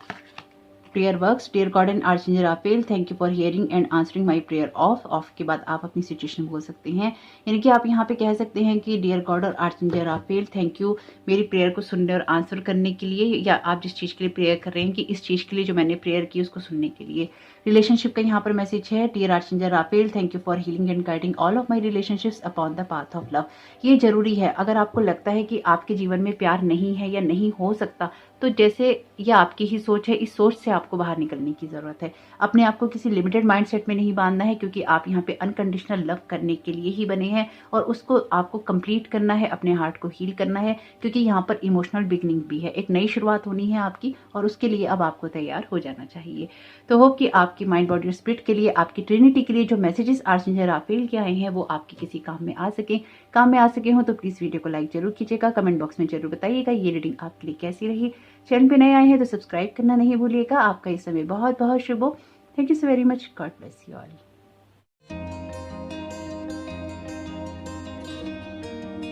Prayer works. Dear God and archangel Raphael, thank you for hearing and answering my prayer. Off के बाद आप अपनी सिचुएशन बोल सकते हैं, यानी कि आप यहाँ पे कह सकते हैं कि डियर गॉड और आर्चेंजल राफेल, थैंक यू मेरी प्रेयर को सुनने और आंसर करने के लिए, या आप जिस चीज़ के लिए प्रेयर कर रहे हैं कि इस चीज़ के लिए जो मैंने प्रेयर की उसको सुनने के लिए। रिलेशनशिप का यहाँ पर मैसेज है, dear archangel Raphael, thank you for healing and guiding all of my relationships upon the path of love. ये जरूरी है। अगर आपको लगता है कि आपके जीवन में प्यार नहीं है या नहीं हो सकता, तो जैसे ये आपकी ही सोच है, इस सोच से आपको बाहर निकलने की जरूरत है। अपने आप को किसी लिमिटेड माइंडसेट में नहीं बांधना है, क्योंकि आप यहाँ पे अनकंडीशनल लव करने के लिए ही बने हैं और उसको आपको कंप्लीट करना है, अपने हार्ट को हील करना है, क्योंकि यहाँ पर इमोशनल बिगनिंग भी है, एक नई शुरुआत होनी है आपकी, और उसके लिए अब आपको तैयार हो जाना चाहिए। तो होप कि आपकी माइंड बॉडी और स्पिरिट के लिए, आपकी ट्रिनिटी के लिए जो मैसेजेस आर्चेंजल राफेल के आए हैं वो आपके किसी काम में आ सके हो तो प्लीज वीडियो को लाइक जरूर कीजिएगा। कमेंट बॉक्स में जरूर बताइएगा ये रीडिंग आपके लिए कैसी रही। चैनल पे नए आए हैं तो सब्सक्राइब करना नहीं भूलिएगा। आपका इस समय बहुत बहुत शुभ हो। Thank you so very much. God bless you all.